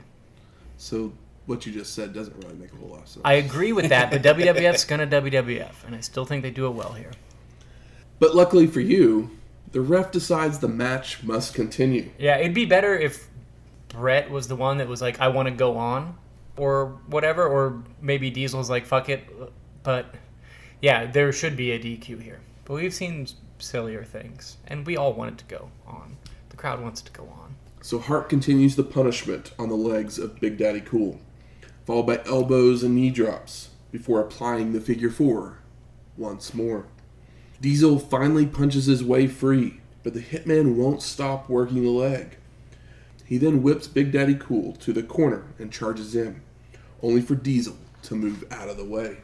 So what you just said doesn't really make a whole lot of sense. I agree with that, but WWF's gonna WWF, and I still think they do it well here. But luckily for you, the ref decides the match must continue. Yeah, it'd be better if Bret was the one that was like, I want to go on, or whatever, or maybe Diesel's like, fuck it. But yeah, there should be a DQ here. But we've seen sillier things, and we all want it to go on. The crowd wants it to go on. So Hart continues the punishment on the legs of Big Daddy Cool, followed by elbows and knee drops, before applying the figure 4 once more. Diesel finally punches his way free, but the Hitman won't stop working the leg. He then whips Big Daddy Cool to the corner and charges in, only for Diesel to move out of the way.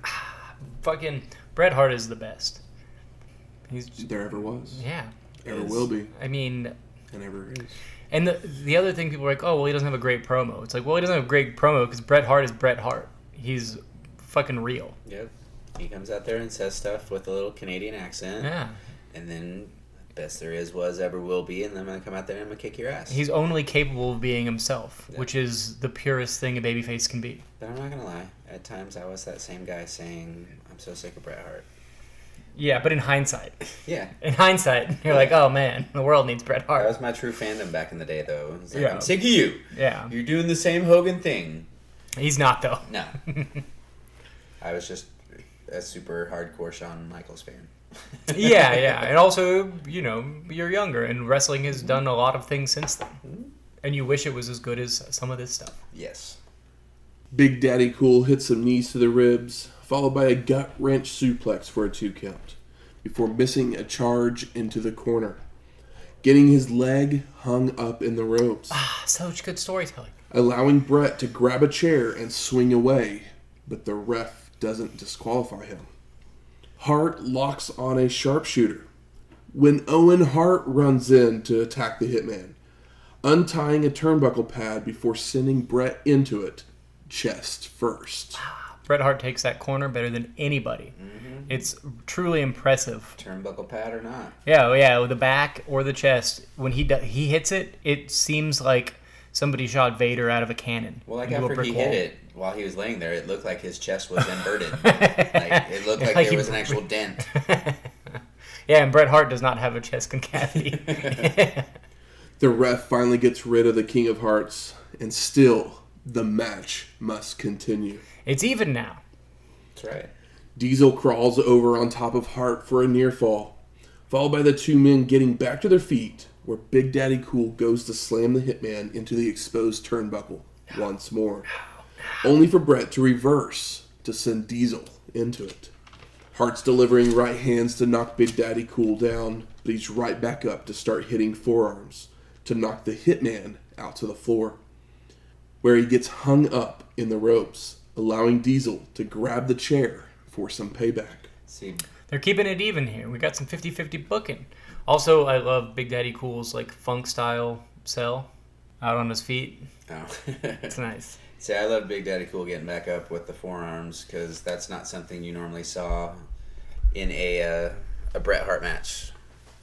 Fucking Bret Hart is the best. There ever was. Yeah. Ever will be. I mean... And ever is. And the other thing, people are like, oh, well, he doesn't have a great promo. It's like, well, he doesn't have a great promo because Bret Hart is Bret Hart. He's fucking real. Yep. He comes out there and says stuff with a little Canadian accent. Yeah. And then, best there is, was, ever will be, and then I'm going to come out there and I'm going to kick your ass. He's only capable of being himself, which is the purest thing a babyface can be. But I'm not going to lie. At times, I was that same guy saying, I'm so sick of Bret Hart. Yeah, but in hindsight. Yeah. In hindsight, you're like, oh, man, the world needs Bret Hart. That was my true fandom back in the day, though. It's like, Yeah. I'm sick of you. Yeah. You're doing the same Hogan thing. He's not, though. No. I was just a super hardcore Shawn Michaels fan. Yeah. And also, you're younger, and wrestling has done a lot of things since then. And you wish it was as good as some of this stuff. Yes. Big Daddy Cool hits some knees to the ribs, followed by a gut wrench suplex for a 2 count, before missing a charge into the corner, getting his leg hung up in the ropes. Such good storytelling. Allowing Bret to grab a chair and swing away, but the ref doesn't disqualify him. Hart locks on a sharpshooter when Owen Hart runs in to attack the Hitman, untying a turnbuckle pad before sending Bret into it, chest first. Bret Hart takes that corner better than anybody. Mm-hmm. It's truly impressive. Turnbuckle pad or not. Yeah, with the back or the chest. When he hits it, it seems like somebody shot Vader out of a cannon. Well, like after he hit it, while he was laying there, it looked like his chest was inverted. It looked like there was an actual dent. Yeah, and Bret Hart does not have a chest concavity. The ref finally gets rid of the King of Hearts, and still, the match must continue. It's even now. That's right. Diesel crawls over on top of Hart for a near fall, followed by the 2 men getting back to their feet, where Big Daddy Cool goes to slam the Hitman into the exposed turnbuckle once more, only for Bret to reverse to send Diesel into it. Hart's delivering right hands to knock Big Daddy Cool down, but he's right back up to start hitting forearms to knock the Hitman out to the floor, where he gets hung up in the ropes, allowing Diesel to grab the chair for some payback. See, they're keeping it even here. We got some 50-50 booking. Also, I love Big Daddy Cool's funk style sell. out on his feet. Oh. It's nice. See, I love Big Daddy Cool getting back up with the forearms because that's not something you normally saw in a Bret Hart match.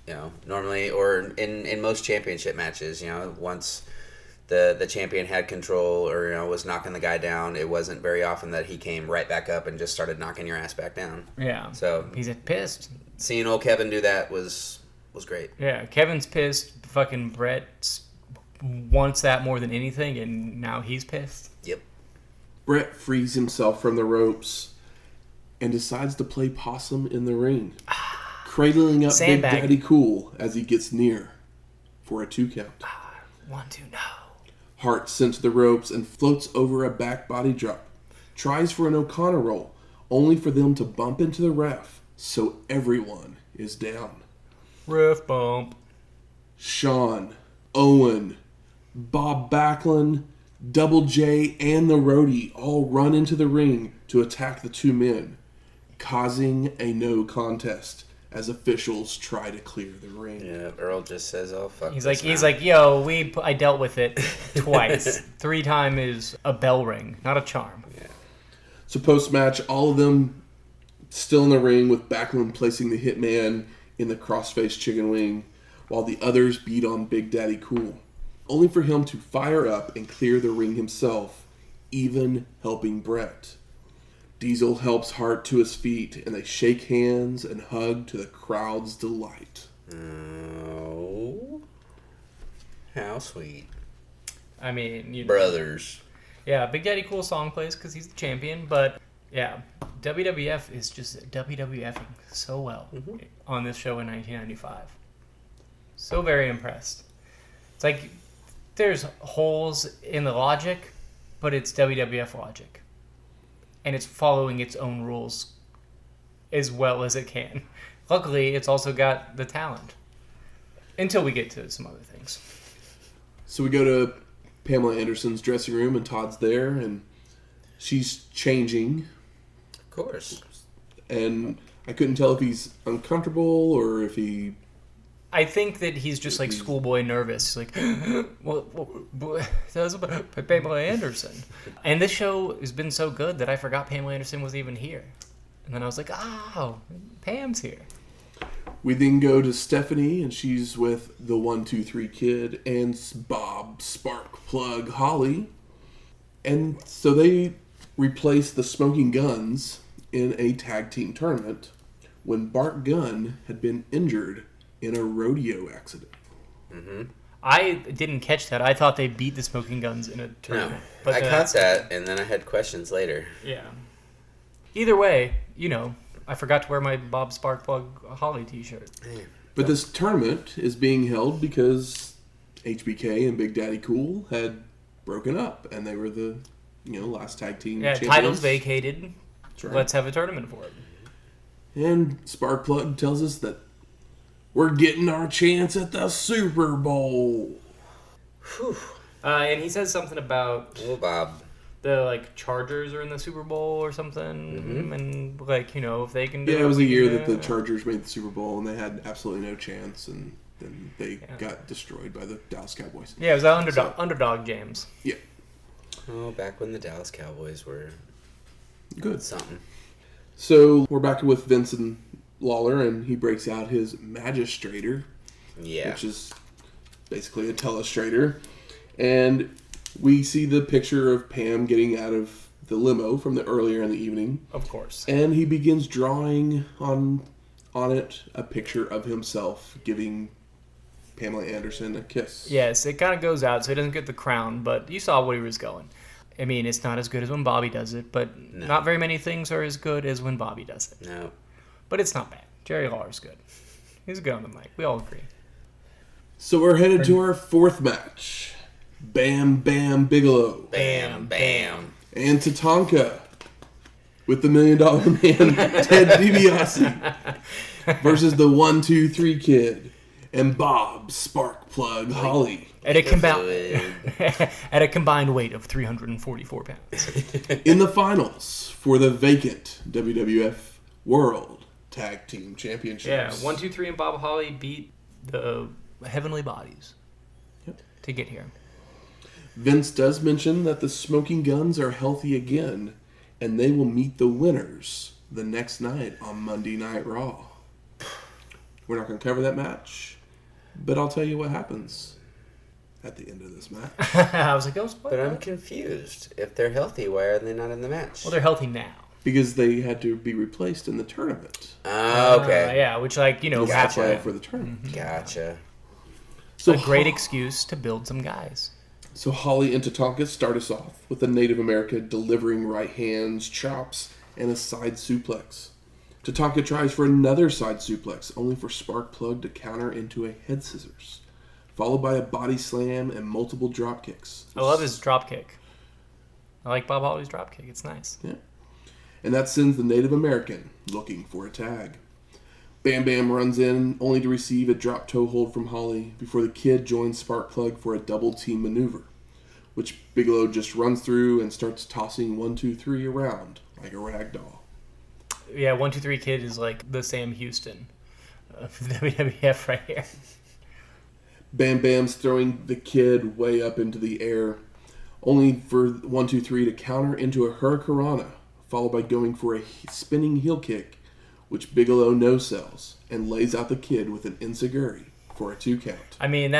You know, normally, or in most championship matches, you know, once the champion had control or, you know, was knocking the guy down, it wasn't very often that he came right back up and just started knocking your ass back down. Yeah. So he's pissed. Seeing old Kevin do that was great. Yeah, Kevin's pissed. Fucking Bret wants that more than anything, and now he's pissed. Yep. Bret frees himself from the ropes and decides to play possum in the ring, cradling up Sandbag. Big Daddy Cool as he gets near for a 2 count. 1, 2, no. Hart scents the ropes and floats over a back body drop. Tries for an O'Connor roll, only for them to bump into the ref, so everyone is down. Ref bump. Shawn, Owen, Bob Backlund, Double J, and the Roadie all run into the ring to attack the 2 men, causing a no contest as officials try to clear the ring. Yeah, Earl just says, "Oh fuck." He's this like, now." yo, I dealt with it twice. 3 times is a bell ring, not a charm. Yeah. So post-match, all of them still in the ring with Backlund placing the Hitman in the crossface chicken wing while the others beat on Big Daddy Cool, only for him to fire up and clear the ring himself, even helping Bret. Diesel helps Hart to his feet, and they shake hands and hug to the crowd's delight. Oh, how sweet. I mean, you know. Brothers. Yeah, Big Daddy Cool song plays because he's the champion, but yeah, WWF is just WWFing so well on this show in 1995. So very impressed. It's like there's holes in the logic, but it's WWF logic. And it's following its own rules as well as it can. Luckily, it's also got the talent. Until we get to some other things. So we go to Pamela Anderson's dressing room, and Todd's there, and she's changing. Of course. And I couldn't tell if he's uncomfortable or if he... I think that he's just like schoolboy nervous. Like, well, that was about Pamela Anderson. And this show has been so good that I forgot Pamela Anderson was even here. And then I was like, oh, Pam's here. We then go to Stephanie, and she's with the 123 Kid and Bob Sparkplug Holly. And so they replaced the Smoking Guns in a tag team tournament when Bart Gunn had been injured in a rodeo accident. Mm-hmm. I didn't catch that. I thought they beat the Smoking Guns in a tournament. No, But I caught that, and then I had questions later. Yeah. Either way, you know, I forgot to wear my Bob Sparkplug Holly t-shirt. But this tournament is being held because HBK and Big Daddy Cool had broken up, and they were the last tag team champions. Titles vacated. That's right. Let's have a tournament for it. And Sparkplug tells us that we're getting our chance at the Super Bowl. Whew. And he says something about Oh, Bob. the Chargers are in the Super Bowl or something, and if they can do Yeah, it was a year can that do the it. Chargers made the Super Bowl, and they had absolutely no chance, and then they got destroyed by the Dallas Cowboys. Yeah, it was that underdog James. Yeah. Oh, back when the Dallas Cowboys were Good. something. So we're back with Vincent Lawler, and he breaks out his Magistrator, Yeah. which is basically a telestrator. And we see the picture of Pam getting out of the limo from the earlier in the evening. Of course. And he begins drawing on it a picture of himself giving Pamela Anderson a kiss. Yes, it kind of goes out, so he doesn't get the crown, but you saw where he was going. I mean, it's not as good as when Bobby does it, but not very many things are as good as when Bobby does it. No. But it's not bad. Jerry Lawler's good. He's good on the mic. We all agree. So we're headed to our fourth match. Bam Bam Bigelow Bam, bam. and Tatanka with the $1 Million Man Ted DiBiase versus the 123 Kid and Bob Sparkplug Holly At a combined weight of 344 pounds. in the finals for the vacant WWF World Tag Team Championships. Yeah, 1, 2, 3 and Bob Holly beat the Heavenly Bodies to get here. Vince does mention that the Smoking Guns are healthy again, and they will meet the winners the next night on Monday Night Raw. We're not going to cover that match, but I'll tell you what happens at the end of this match. I was like, oh, spoiler. But I'm confused. If they're healthy, why are they not in the match? Well, they're healthy now. Because they had to be replaced in the tournament. Okay. Yeah, which, like, Gotcha. For the tournament. Mm-hmm. Gotcha. So a great excuse to build some guys. So Holly and Tatanka start us off with the Native American delivering right hands, chops, and a side suplex. Tatanka tries for another side suplex, only for Sparkplug to counter into a head scissors, followed by a body slam and multiple drop kicks. I love his drop kick. I like Bob Holly's drop kick. It's nice. Yeah. And that sends the Native American looking for a tag. Bam Bam runs in, only to receive a drop toe hold from Holly before the Kid joins Sparkplug for a double team maneuver, which Bigelow just runs through and starts tossing 1, 2, 3 around like a rag doll. Yeah, 1, 2, 3 Kid is like the Sam Houston of WWF right here. Bam Bam's throwing the Kid way up into the air, only for 1, 2, 3 to counter into a Hurricanrana, followed by going for a spinning heel kick, which Bigelow no-sells and lays out the Kid with an enziguri for a 2 count. I mean,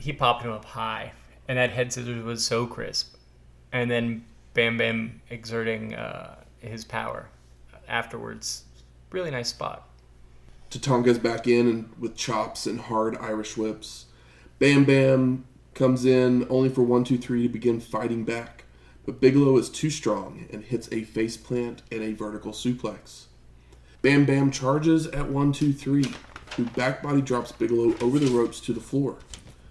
he popped him up high, and that head scissors was so crisp. And then Bam Bam exerting his power afterwards. Really nice spot. Tatanka's back in and with chops and hard Irish whips. Bam Bam comes in only for 1, 2, 3 to begin fighting back, but Bigelow is too strong and hits a face plant and a vertical suplex. Bam Bam charges at 1, 2, 3, who backbody drops Bigelow over the ropes to the floor.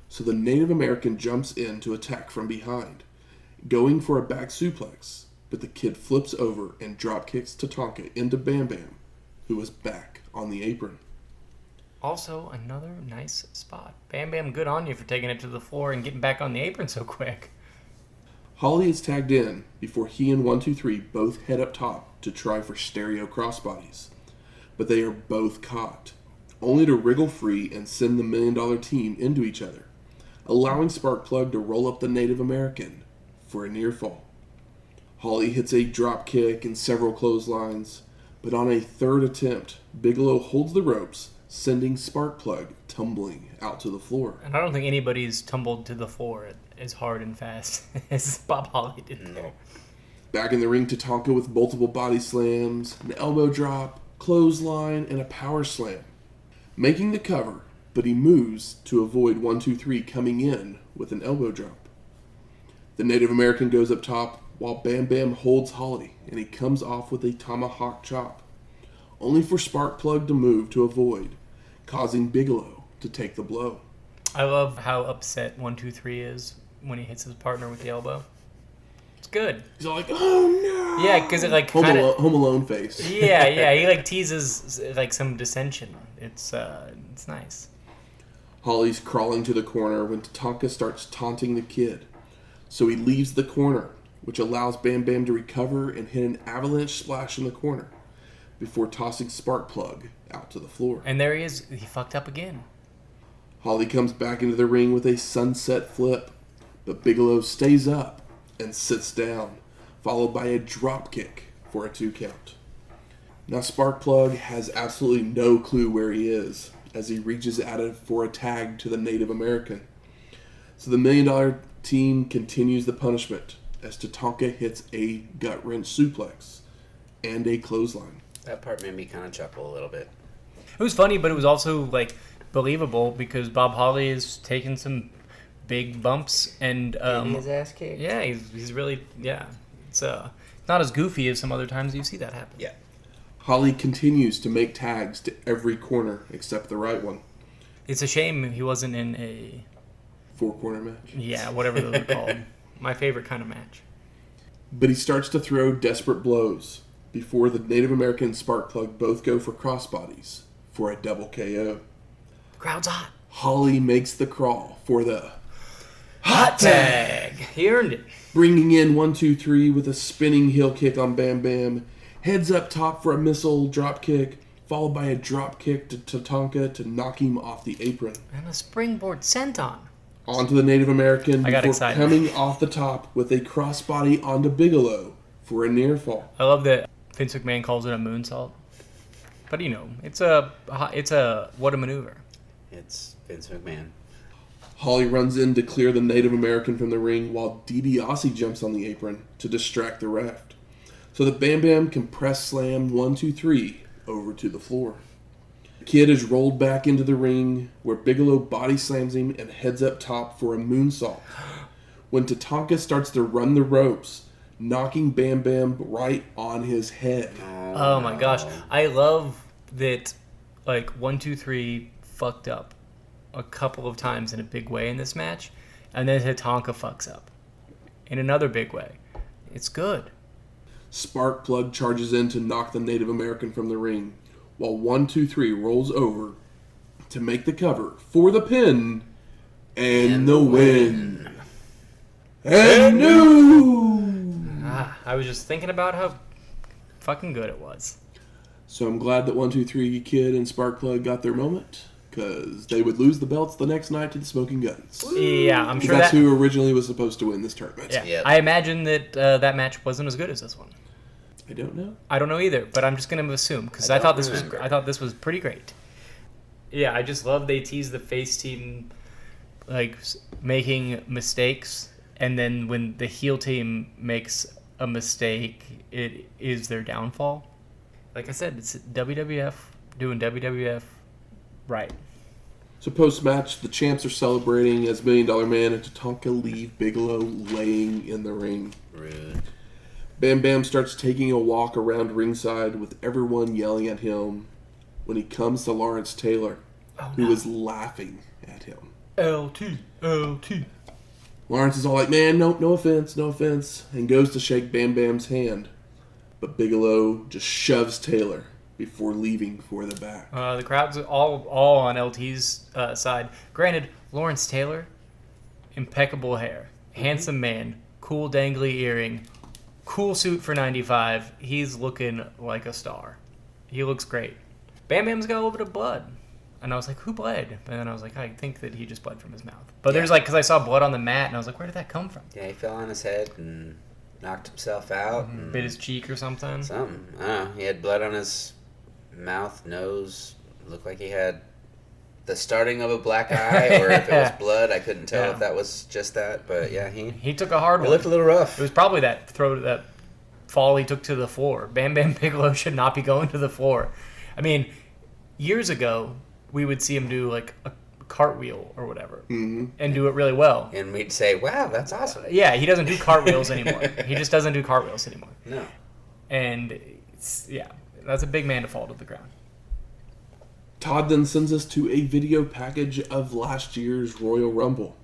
So the Native American jumps in to attack from behind, going for a back suplex, but the Kid flips over and drop kicks Tatanka into Bam Bam, who is back on the apron. Also, another nice spot. Bam Bam, good on you for taking it to the floor and getting back on the apron so quick. Holly is tagged in before he and 1, 2, 3 both head up top to try for stereo crossbodies, but they are both caught, only to wriggle free and send the $1 Million Team into each other, allowing Sparkplug to roll up the Native American for a near fall. Holly hits a drop kick and several clotheslines, but on a third attempt, Bigelow holds the ropes, sending Sparkplug tumbling out to the floor. And I don't think anybody's tumbled to the floor as hard and fast as Bob Holly did there. Back in the ring, Tatanka with multiple body slams, an elbow drop, clothesline, and a power slam, making the cover, but he moves to avoid 1, 2, 3 coming in with an elbow drop. The Native American goes up top while Bam Bam holds Holly, and he comes off with a tomahawk chop, only for Sparkplug to move to avoid, causing Bigelow to take the blow. I love how upset 1, 2, 3 is when he hits his partner with the elbow. It's good. He's all like, "Oh no!" Yeah, because it like Home kind of Alone face. yeah. He like teases like some dissension. It's nice. Holly's crawling to the corner when Tatanka starts taunting the Kid, so he leaves the corner, which allows Bam Bam to recover and hit an avalanche splash in the corner before tossing Sparkplug out to the floor. And there he is. He fucked up again. Holly comes back into the ring with a sunset flip, but Bigelow stays up and sits down, followed by a drop kick for a 2 count. Now Sparkplug has absolutely no clue where he is as he reaches out for a tag to the Native American. So the $1 Million Team continues the punishment as Tatanka hits a gut wrench suplex and a clothesline. That part made me kind of chuckle a little bit. It was funny, but it was also like believable because Bob Holly is taking some big bumps and Getting his ass kicked. yeah, he's really It's not as goofy as some other times you see that happen. Yeah. Holly continues to make tags to every corner except the right one. It's a shame he wasn't in a 4-corner match. whatever those are called. My favorite kind of match. But he starts to throw desperate blows before the Native American and Sparkplug both go for crossbodies for a double KO. Crowd's hot. Holly makes the crawl for the Hot tag. He earned it. bringing in 1, 2, 3 with a spinning heel kick on Bam Bam, heads up top for a missile drop kick, followed by a drop kick to Tatanka to knock him off the apron. And a springboard senton. onto the Native American I got before excited. coming off the top with a crossbody onto Bigelow for a near fall. I love that Vince McMahon calls it a moonsault. But, it's a what a maneuver. It's Vince McMahon. Holly runs in to clear the Native American from the ring while DiBiase jumps on the apron to distract the ref. So that Bam Bam can press slam 1, 2, 3 over to the floor. The Kid is rolled back into the ring where Bigelow body slams him and heads up top for a moonsault. When Tatanka starts to run the ropes, knocking Bam Bam right on his head. Oh my gosh. I love that, 1, 2, 3 fucked up a couple of times in a big way in this match, and then Tatanka fucks up in another big way. It's good. Sparkplug charges in to knock the Native American from the ring, while 1, 2, 3 rolls over to make the cover for the pin and the win. And new! I was just thinking about how fucking good it was. So I'm glad that 1, 2, 3 Kid and Sparkplug got their moment, because they would lose the belts the next night to the Smoking Guns. Yeah, I'm sure that's who originally was supposed to win this tournament. Yeah, Yep. I imagine that that match wasn't as good as this one. I don't know. I don't know either, but I'm just gonna assume because I I thought don't this remember. was pretty great. Yeah, I just love they tease the face team making mistakes, and then when the heel team makes a mistake, it is their downfall. Like I said, it's WWF doing WWF right. So post-match, the champs are celebrating as $1 Million Man and Tatanka leave Bigelow laying in the ring. Rude. Bam Bam starts taking a walk around ringside with everyone yelling at him when he comes to Lawrence Taylor, who is laughing at him. LT. Lawrence is all like, man, no offense, and goes to shake Bam Bam's hand. But Bigelow just shoves Taylor before leaving for the back. The crowd's all on LT's side. Granted, Lawrence Taylor, impeccable hair, handsome man, cool dangly earring, cool suit for 95. He's looking like a star. He looks great. Bam Bam's got a little bit of blood. And I was like, who bled? And then I was like, I think that he just bled from his mouth. But there's because I saw blood on the mat, and I was like, where did that come from? Yeah, he fell on his head and knocked himself out. And Bit his cheek or something. something. I don't know. He had blood on his mouth, nose. Looked like he had the starting of a black eye, or if it was blood, I couldn't tell if that was just that. But yeah, He took a hard it one. looked a little rough. It was probably that fall he took to the floor. Bam Bam Bigelow should not be going to the floor. I mean, years ago, we would see him do a cartwheel or whatever and do it really well. And we'd say, wow, that's awesome. Yeah, he doesn't do cartwheels anymore. He just doesn't do cartwheels anymore. No. And, that's a big man to fall to the ground. Todd then sends us to a video package of last year's Royal Rumble,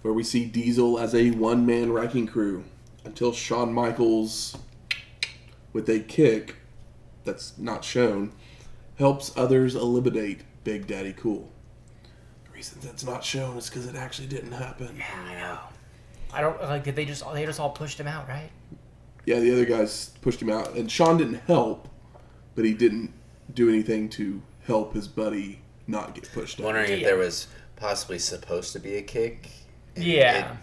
where we see Diesel as a one-man wrecking crew until Shawn Michaels, with a kick that's not shown, helps others eliminate Big Daddy Cool. The reason that's not shown is because it actually didn't happen. Yeah, I know. I don't did they just all pushed him out, right? Yeah, the other guys pushed him out, and Shawn didn't help, but he didn't do anything to help his buddy not get pushed out. Wondering if there was possibly supposed to be a kick. and Yeah.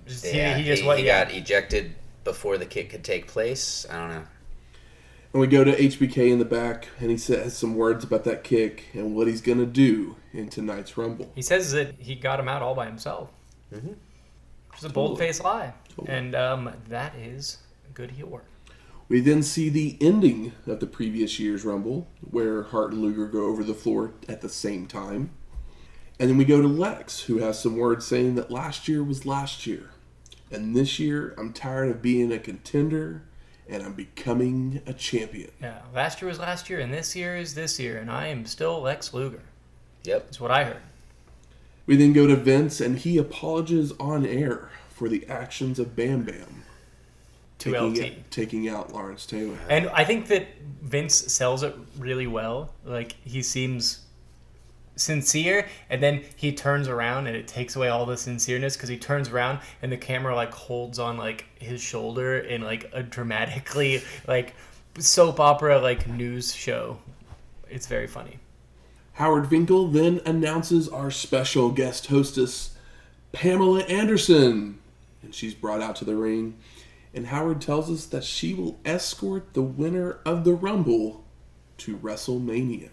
he got ejected before the kick could take place. I don't know. And we go to HBK in the back, and he says some words about that kick and what he's going to do in tonight's Rumble. He says that he got him out all by himself. Mm-hmm. Which is a bold-faced lie. And that is good heel work. We then see the ending of the previous year's Rumble, where Hart and Luger go over the floor at the same time. And then we go to Lex, who has some words saying that last year was last year. And this year, I'm tired of being a contender, and I'm becoming a champion. Yeah, last year was last year, and this year is this year, and I am still Lex Luger. Yep. That's what I heard. We then go to Vince, and he apologizes on air for the actions of Bam Bam. Taking out Lawrence Taylor. And I think that Vince sells it really well. He seems sincere, and then he turns around and it takes away all the sincereness because he turns around and the camera holds on his shoulder in a dramatically soap opera news show. It's very funny. Howard Finkel then announces our special guest hostess, Pamela Anderson. And she's brought out to the ring. And Howard tells us that she will escort the winner of the Rumble to WrestleMania.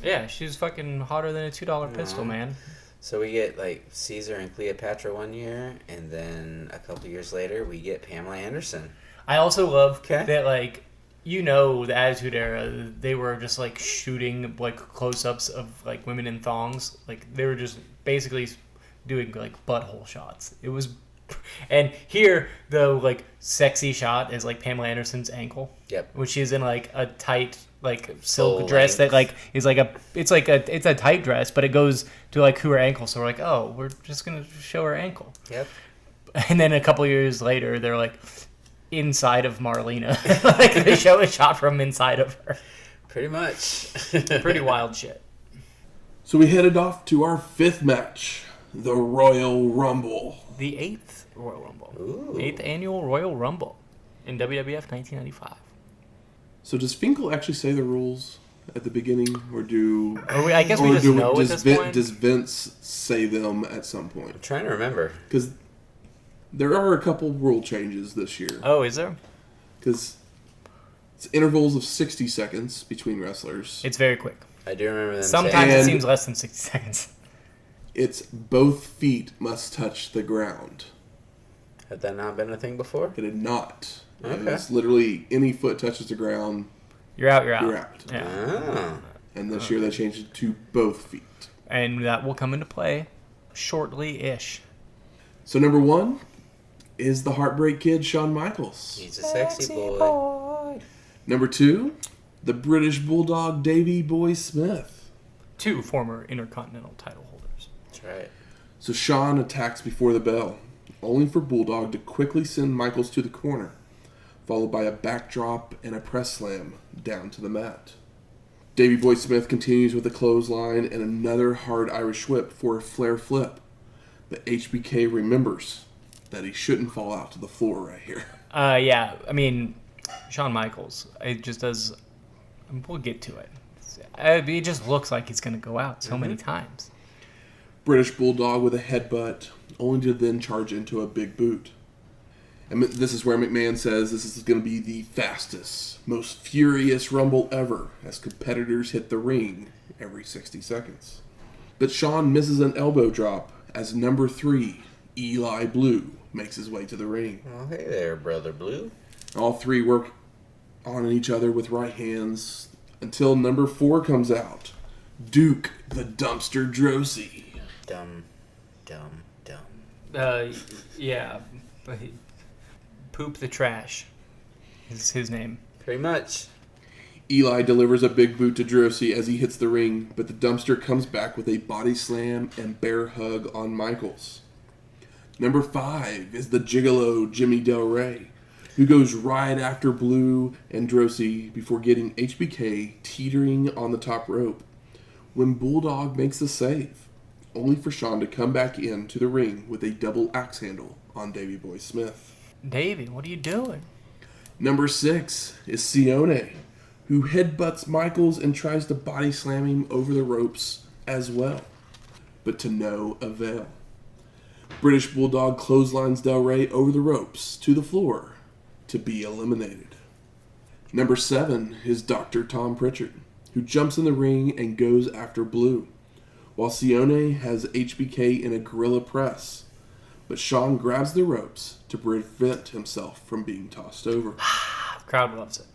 Yeah, she's fucking hotter than a $2 pistol, man. So we get like Caesar and Cleopatra one year, and then a couple years later we get Pamela Anderson. I also love that, like, you know, the Attitude Era, they were just like shooting like close-ups of like women in thongs. Like they were just basically doing like butthole shots. It was, and here the like sexy shot is like Pamela Anderson's ankle. Yep. Which is in like a tight like silk Full dress length. that like is like it's a tight dress, but it goes to like her ankle. So we're like, oh, we're just gonna show her ankle. Yep. And then a couple years later, they're like inside of Marlena. Like they show a shot from inside of her. Pretty much. Pretty wild shit. So we headed off to our 5th match, the Royal Rumble. The 8th Royal Rumble. Ooh. 8th annual Royal Rumble in WWF 1995. So does Finkel actually say the rules at the beginning, or do? I guess we just know at this point. Does Vince say them at some point? I'm trying to remember. Because there are a couple rule changes this year. Oh, is there? Because it's intervals of 60 seconds between wrestlers. It's very quick. I do remember them Sometimes saying. it seems less than 60 seconds. It's both feet must touch the ground. Had that not been a thing before? It had not. Okay. It's literally any foot touches the ground, You're out, you're out. you're out. Yeah. Ah. And this year they changed it to both feet. And that will come into play shortly-ish. So number 1 is the Heartbreak Kid, Shawn Michaels. He's a sexy boy. Number 2, the British Bulldog, Davey Boy Smith. 2 former Intercontinental title holders. That's right. So Shawn attacks before the bell, only for Bulldog to quickly send Michaels to the corner, followed by a backdrop and a press slam down to the mat. Davey Boy Smith continues with a clothesline and another hard Irish whip for a flare flip. But HBK remembers that he shouldn't fall out to the floor right here. Yeah, I mean, Shawn Michaels, it just does, we'll get to it. It just looks like he's going to go out so many times. British Bulldog with a headbutt, only to then charge into a big boot. And this is where McMahon says this is going to be the fastest, most furious Rumble ever, as competitors hit the ring every 60 seconds. But Shawn misses an elbow drop as number 3, Eli Blue, makes his way to the ring. Oh, hey there, Brother Blue. All 3 work on each other with right hands until number 4 comes out, Duke the Dumpster Droese. Dumb, dumb, dumb. Yeah, Poop the Trash is his name. Pretty much. Eli delivers a big boot to Droese as he hits the ring, but the Dumpster comes back with a body slam and bear hug on Michaels. Number 5 is the Gigolo Jimmy Del Rey, who goes right after Blue and Droese before getting HBK teetering on the top rope when Bulldog makes the save, only for Shawn to come back into the ring with a double axe handle on Davey Boy Smith. Davey, what are you doing? Number 6 is Sione, who headbutts Michaels and tries to body slam him over the ropes as well, but to no avail. British Bulldog clotheslines Del Rey over the ropes to the floor to be eliminated. Number 7 is Dr. Tom Pritchard, who jumps in the ring and goes after Blue, while Sione has HBK in a gorilla press, but Shawn grabs the ropes to prevent himself from being tossed over. Crowd loves it.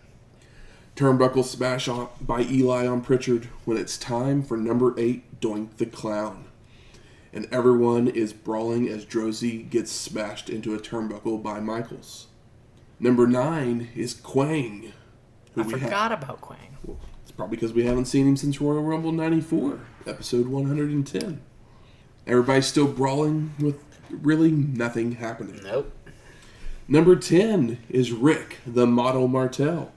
Turnbuckle smash by Eli on Pritchard when it's time for number 8, Doink the Clown. And everyone is brawling as Droese gets smashed into a turnbuckle by Michaels. Number 9 is Quang. I forgot about Quang. Well, it's probably because we haven't seen him since Royal Rumble 94, episode 110. Everybody's still brawling with really nothing happening. Nope. Number 10 is Rick, the Model Martel,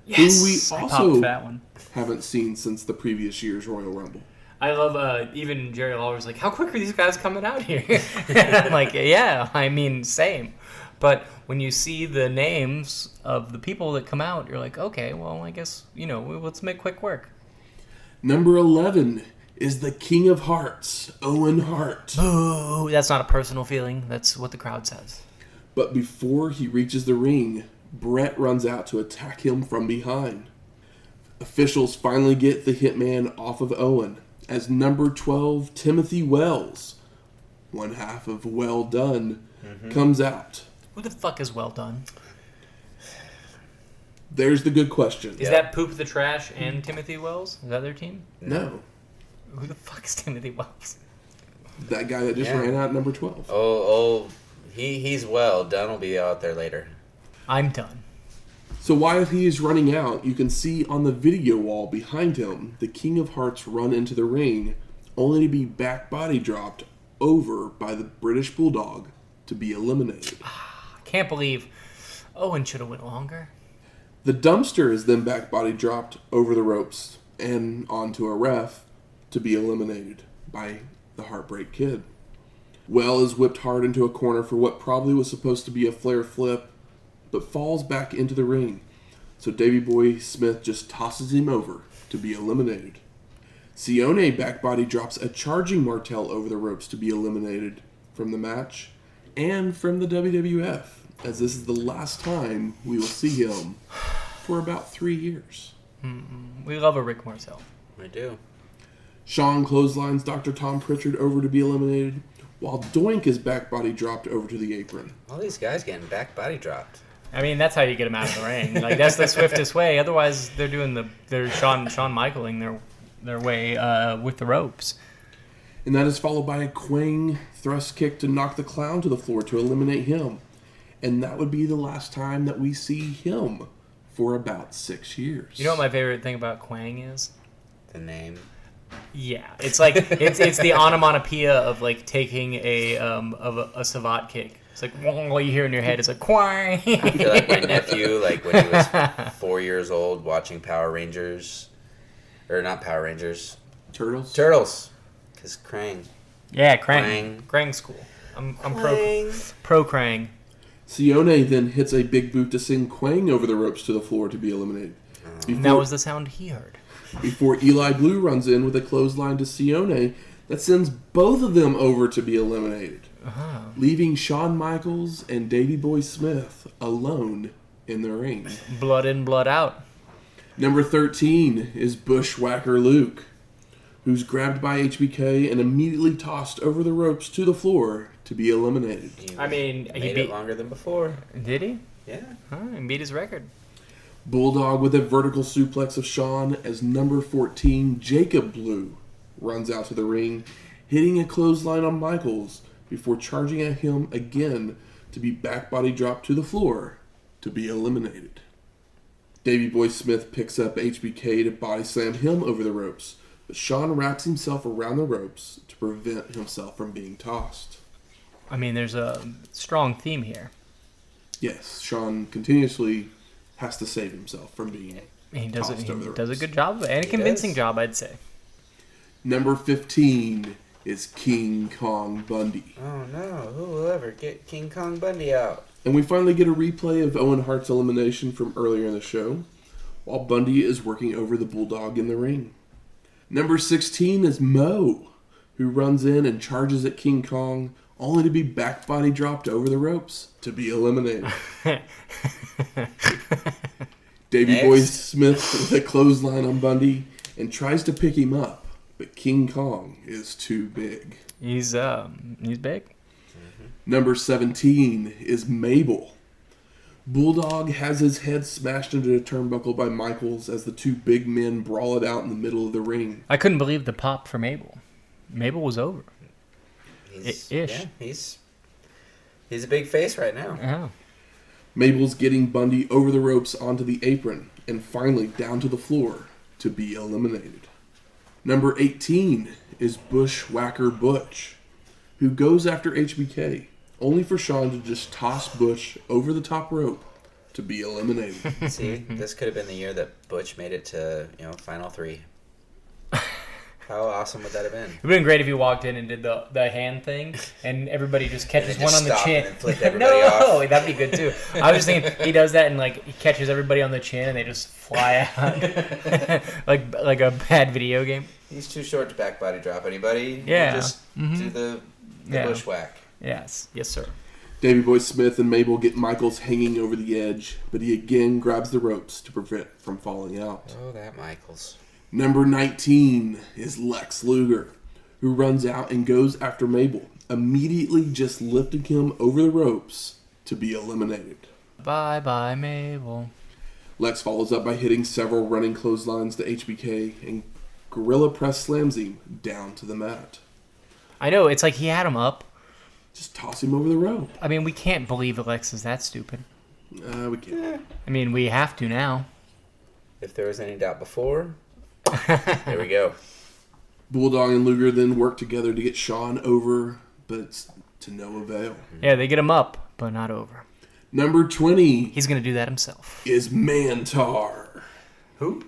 Yes, who we I also popped that one. haven't seen since the previous year's Royal Rumble. I love, even Jerry Lawler's like, how quick are these guys coming out here? And I'm like, yeah, I mean, same. But when you see the names of the people that come out, you're like, okay, well, I guess, let's make quick work. Number 11 is the King of Hearts, Owen Hart. Boo! That's not a personal feeling. That's what the crowd says. But before he reaches the ring, Bret runs out to attack him from behind. Officials finally get the Hitman off of Owen as number 12, Timothy Wells, one half of Well Done, comes out. Who the fuck is Well Done? There's the good question. Is that Poop the Trash and Timothy Wells? Is that their team? No. Who the fuck is Timothy Wells? That guy that just ran out at number 12. He's Well Done will be out there later. I'm done. So while he is running out, you can see on the video wall behind him, the King of Hearts run into the ring, only to be back body dropped over by the British Bulldog to be eliminated. I can't believe Owen should have went longer. The Dumpster is then back body dropped over the ropes and onto a ref to be eliminated by the Heartbreak Kid. Well is whipped hard into a corner for what probably was supposed to be a flare flip, but falls back into the ring. So Davey Boy Smith just tosses him over to be eliminated. Sione backbody drops a charging Martel over the ropes to be eliminated from the match and from the WWF, as this is the last time we will see him for about 3 years. We love a Rick Martel. We do. Shawn clotheslines Dr. Tom Pritchard over to be eliminated, while Doink is backbody dropped over to the apron. All these guys getting back body dropped. I mean, that's how you get them out of the ring. Like, that's the swiftest way. Otherwise, they're Shawn Michaeling their way with the ropes. And that is followed by a Quang thrust kick to knock the Clown to the floor to eliminate him. And that would be the last time that we see him for about 6 years. You know what my favorite thing about Quang is? The name. Yeah, it's like it's the onomatopoeia of like taking a savate kick. It's like all you hear in your head is like Quang. I feel like my nephew, like when he was 4 years old, watching Power Rangers, or not Power Rangers, Turtles? because Krang. Yeah, Krang. Krang's cool. I'm pro Krang. Sione then hits a big boot to send Quang over the ropes to the floor to be eliminated. And that was the sound he heard. Before Eli Blue runs in with a clothesline to Sione that sends both of them over to be eliminated, leaving Shawn Michaels and Davey Boy Smith alone in the ring. Blood in, blood out. Number 13 is Bushwhacker Luke, who's grabbed by HBK and immediately tossed over the ropes to the floor to be eliminated. He he made it longer than before. Did he? Yeah. He beat his record. Bulldog with a vertical suplex of Shawn as number 14, Jacob Blue, runs out to the ring, hitting a clothesline on Michaels before charging at him again to be back body dropped to the floor to be eliminated. Davey Boy Smith picks up HBK to body slam him over the ropes, but Shawn wraps himself around the ropes to prevent himself from being tossed. I mean, there's a strong theme here. Yes, Shawn continuously has to save himself from being He does tossed over the a ropes. good job, and a convincing job, I'd say. Number 15 is King Kong Bundy. Oh no, who will ever get King Kong Bundy out? And we finally get a replay of Owen Hart's elimination from earlier in the show, while Bundy is working over the Bulldog in the ring. Number 16 is Mo, who runs in and charges at King Kong, only to be back body dropped over the ropes to be eliminated. Davey Next. Boy Smith with a clothesline on Bundy and tries to pick him up, but King Kong is too big. He's big. Number 17 is Mabel. Bulldog has his head smashed into the turnbuckle by Michaels as the two big men brawl it out in the middle of the ring. I couldn't believe the pop for Mabel. Mabel was over. Ish. Yeah, he's a big face right now. Yeah. Mabel's getting Bundy over the ropes onto the apron and finally down to the floor to be eliminated. Number 18 is Bushwhacker Butch, who goes after HBK, only for Shawn to just toss Butch over the top rope to be eliminated. See, this could have been the year that Butch made it to, Final 3. How awesome would that have been? It would have been great if you walked in and did the hand thing, and everybody just catches And then one on just the stopped chin. and then flipped everybody no, off. that'd be good too. I was just thinking he does that and like he catches everybody on the chin and they just fly out like a bad video game. He's too short to back body drop anybody. Yeah. Just do the bushwhack. Yes, sir. Davey Boy Smith and Mabel get Michaels hanging over the edge, but he again grabs the ropes to prevent from falling out. Oh, that Michaels. Number 19 is Lex Luger, who runs out and goes after Mabel, immediately just lifting him over the ropes to be eliminated. Bye, Mabel. Lex follows up by hitting several running clotheslines to HBK and Gorilla Press slams him down to the mat. I know, it's like he had him up. Just toss him over the rope. I mean, we can't believe Alex is that stupid. We can't. I mean, we have to now. If there was any doubt before, there we go. Bulldog and Luger then work together to get Shawn over, but it's to no avail. Yeah, they get him up, but not over. Number 20 He's going to do that himself. is Mantar. Who?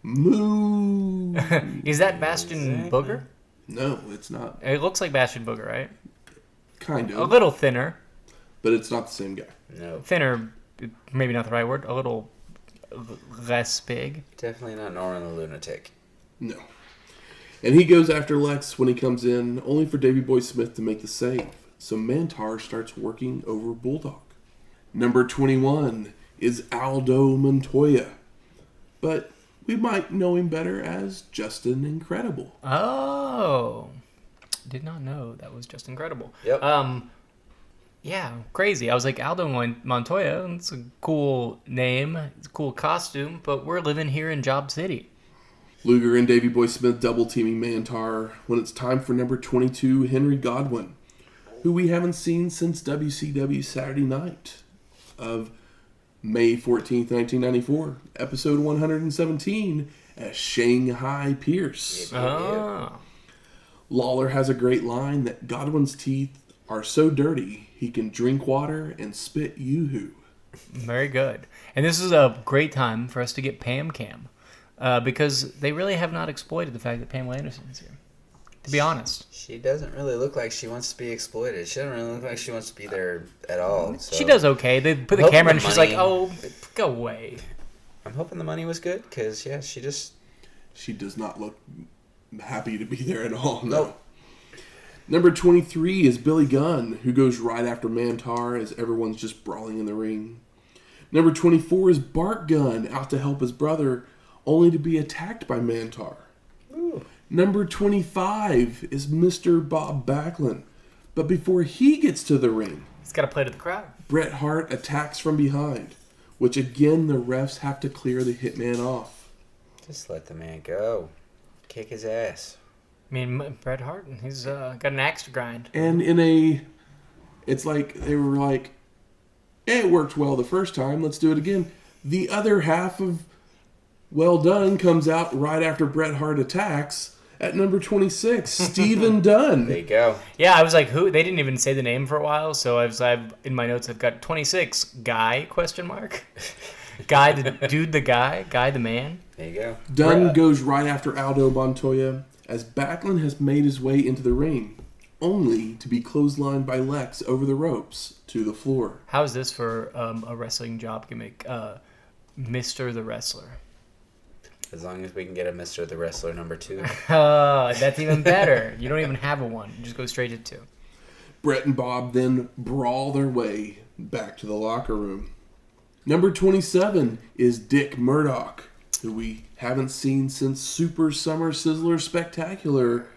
Moo. Is that Bastion Booger? No, it's not. It looks like Bastion Booger, right? Kind of. A little thinner. But it's not the same guy. No. Thinner, maybe not the right word. A little less big. Definitely not Norman the Lunatic. No. And he goes after Lex when he comes in, only for Davey Boy Smith to make the save. So Mantar starts working over Bulldog. Number 21 is Aldo Montoya. But we might know him better as Justin Incredible. Oh. Did not know that was just incredible. Yep. Yeah, crazy. I was like, Aldo Montoya, it's a cool name, it's a cool costume, but we're living here in Job City. Luger and Davey Boy Smith double teaming Mantar when it's time for number 22, Henry Godwin, who we haven't seen since WCW Saturday Night of May 14th, 1994, episode 117 as Shanghai Pierce. Oh. Lawler has a great line that Godwin's teeth are so dirty he can drink water and spit yoo-hoo. Very good. And this is a great time for us to get Pam Cam. Because they really have not exploited the fact that Pamela Anderson is here. To be honest. She doesn't really look like she wants to be exploited. She doesn't really look like she wants to be there at all. So. She does okay. They put the camera and she's like, oh, go away. I'm hoping the money was good because, yeah, she does not look happy to be there at all. No. Nope. Number 23 is Billy Gunn, who goes right after Mantar as everyone's just brawling in the ring. Number 24 is Bart Gunn, out to help his brother, only to be attacked by Mantar. Ooh. Number 25 is Mr. Bob Backlund. But before he gets to the ring, He's got to play to the crowd. Bret Hart attacks from behind, which again the refs have to clear the Hitman off. Just let the man go. Kick his ass. I mean, Bret Hart, he's got an axe to grind. And it's like, they were like, it worked well the first time, let's do it again. The other half of Well Done comes out right after Bret Hart attacks at number 26, Stephen Dunn. There you go. Yeah, I was like, who? They didn't even say the name for a while, so I've in my notes I've got 26 guy ? Guy the dude, the guy the man. There you go. Dunn goes right after Aldo Montoya as Backlund has made his way into the ring, only to be clotheslined by Lex over the ropes to the floor. How's this for a wrestling job gimmick? Mr. the Wrestler. As long as we can get a Mr. the Wrestler number 2. That's even better. You don't even have a one. You just go straight to 2. Bret and Bob then brawl their way back to the locker room. Number 27 is Dick Murdoch, who we haven't seen since Super Summer Sizzler Spectacular,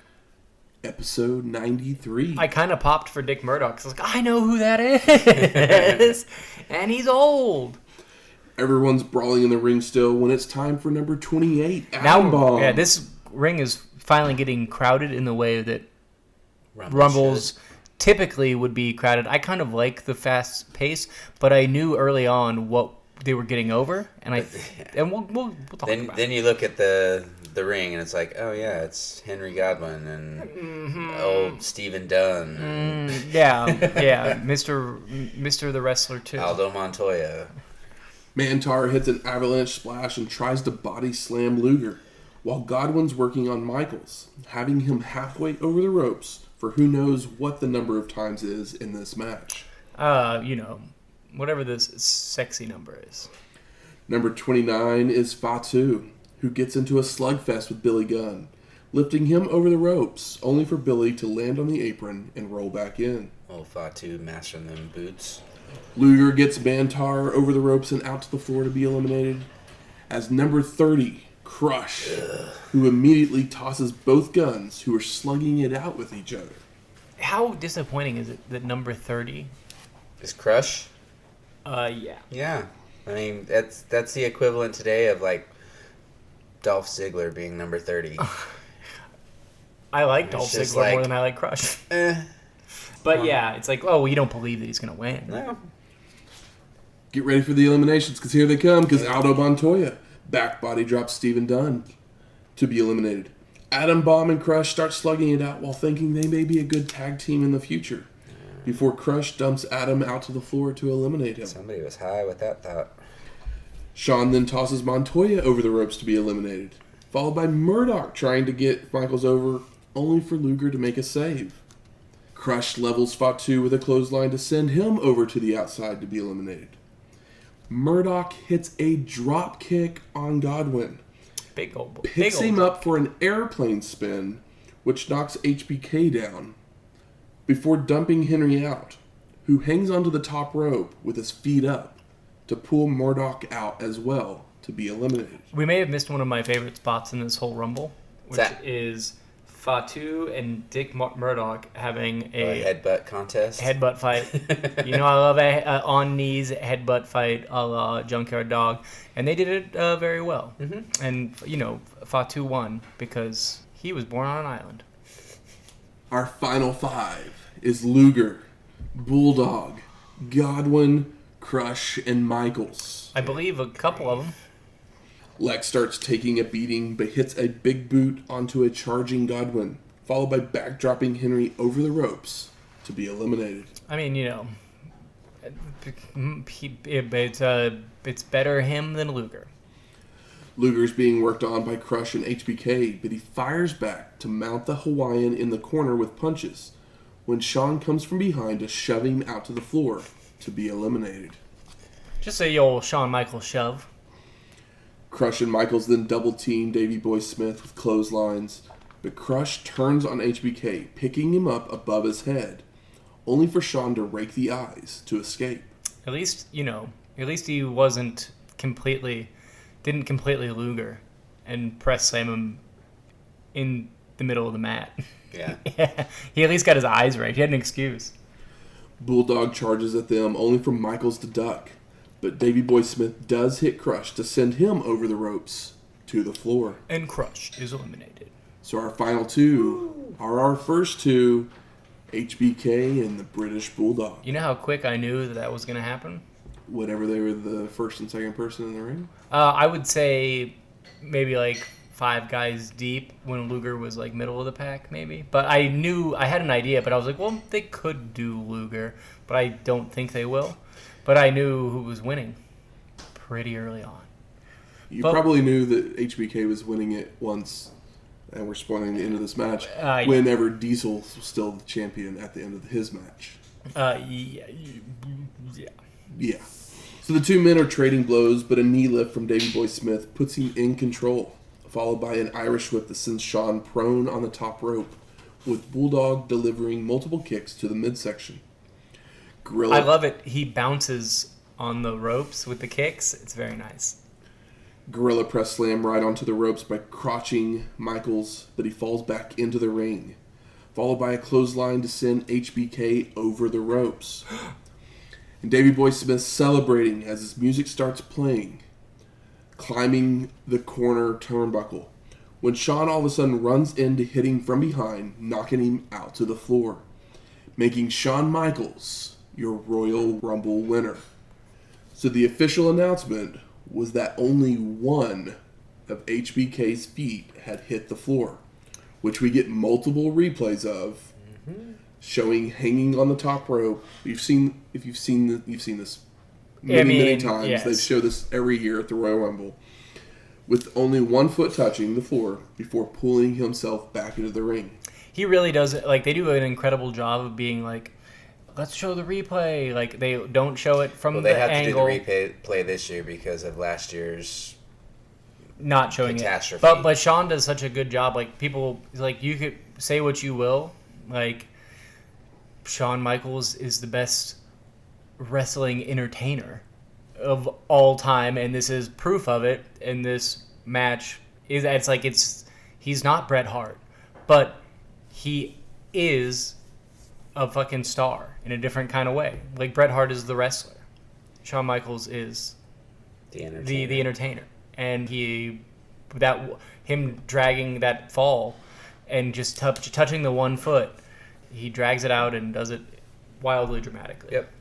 episode 93. I kind of popped for Dick Murdoch. I was like, I know who that is. And he's old. Everyone's brawling in the ring still when it's time for number 28, Adam Bomb. Yeah, this ring is finally getting crowded in the way that Rumbles typically would be crowded. I kind of like the fast pace, but I knew early on what they were getting over, and we'll talk about Then you look at the ring, and it's like, oh yeah, it's Henry Godwin and old Stephen Dunn. Yeah, Mr. the Wrestler too. Aldo Montoya. Mantar hits an avalanche splash and tries to body slam Luger, while Godwin's working on Michaels, having him halfway over the ropes for who knows what the number of times is in this match. Whatever this sexy number is. Number 29 is Fatu, who gets into a slugfest with Billy Gunn, lifting him over the ropes, only for Billy to land on the apron and roll back in. Old Fatu mastering them boots. Luger gets Mantar over the ropes and out to the floor to be eliminated. As number 30, Crush, who immediately tosses both guns, who are slugging it out with each other. How disappointing is it that number 30? Is Crush? Yeah. Yeah. I mean, that's the equivalent today of, like, Dolph Ziggler being number 30. I like Dolph Ziggler more than I like Crush. But yeah, it's like, oh, well, you don't believe that he's going to win. No. Get ready for the eliminations, because here they come, because Aldo Montoya back body drops Steven Dunn to be eliminated. Adam Bomb and Crush start slugging it out while thinking they may be a good tag team in the future, before Crush dumps Adam out to the floor to eliminate him. Somebody was high with that thought. Sean then tosses Montoya over the ropes to be eliminated, followed by Murdoch trying to get Michaels over, only for Luger to make a save. Crush levels Fatu with a clothesline to send him over to the outside to be eliminated. Murdoch hits a drop kick on Godwin, picks him up for an airplane spin, which knocks HBK down, before dumping Henry out, who hangs onto the top rope with his feet up to pull Murdoch out as well to be eliminated. We may have missed one of my favorite spots in this whole Rumble, which is Fatu and Dick Murdoch having a headbutt contest. Headbutt fight. You know, I love a on knees headbutt fight a la Junkyard Dog. And they did it very well. Mm-hmm. And, you know, Fatu won because he was born on an island. Our final five is Luger, Bulldog, Godwin, Crush, and Michaels. I believe a couple of them. Lex starts taking a beating, but hits a big boot onto a charging Godwin, followed by backdropping Henry over the ropes to be eliminated. I mean, you know, it's better him than Luger. Luger's being worked on by Crush and HBK, but he fires back to mount the Hawaiian in the corner with punches, when Sean comes from behind to shove him out to the floor to be eliminated. Just a old Shawn Michaels shove. Crush and Michaels then double-team Davey Boy Smith with clotheslines, but Crush turns on HBK, picking him up above his head, only for Sean to rake the eyes to escape. At least he didn't completely Luger and press slam him in the middle of the mat. Yeah. Yeah. He at least got his eyes right. He had an excuse. Bulldog charges at them, only for Michaels to duck. But Davey Boy Smith does hit Crush to send him over the ropes to the floor. And Crush is eliminated. So our final two are our first two, HBK and the British Bulldog. You know how quick I knew that was going to happen? Whenever they were the first and second person in the ring? I would say maybe like 5 guys deep when Luger was like middle of the pack, maybe. But I had an idea, but I was like, well, they could do Luger, but I don't think they will. But I knew who was winning pretty early on. You probably knew that HBK was winning it once, and we're spoiling the end of this match, whenever Diesel was still the champion at the end of his match. Yeah. So the two men are trading blows, but a knee lift from Davey Boy Smith puts him in control, followed by an Irish whip that sends Sean prone on the top rope, with Bulldog delivering multiple kicks to the midsection. I love it. He bounces on the ropes with the kicks. It's very nice. Gorilla press slam right onto the ropes by crotching Michaels, but he falls back into the ring, followed by a clothesline to send HBK over the ropes. And Davey Boy Smith celebrating as his music starts playing, climbing the corner turnbuckle, when Sean all of a sudden runs in to hit him from behind, knocking him out to the floor, making Shawn Michaels your Royal Rumble winner. So the official announcement was that only one of HBK's feet had hit the floor, which we get multiple replays of, showing hanging on the top rope. You've seen this many times. Yes. They show this every year at the Royal Rumble, with only one foot touching the floor before pulling himself back into the ring. He really does it. Like, they do an incredible job of being like, let's show the replay. Like, they don't show it from the angle. They have to do the replay this year because of last year's not showing catastrophe. it. But Shawn does such a good job. Like, people, like, you could say what you will. Like, Shawn Michaels is the best wrestling entertainer of all time, and this is proof of it. In this match, he's not Bret Hart, but he is a fucking star in a different kind of way. Like, Bret Hart is the wrestler. Shawn Michaels is the entertainer. And him dragging that fall and just touching the one foot, he drags it out and does it wildly dramatically. Yep.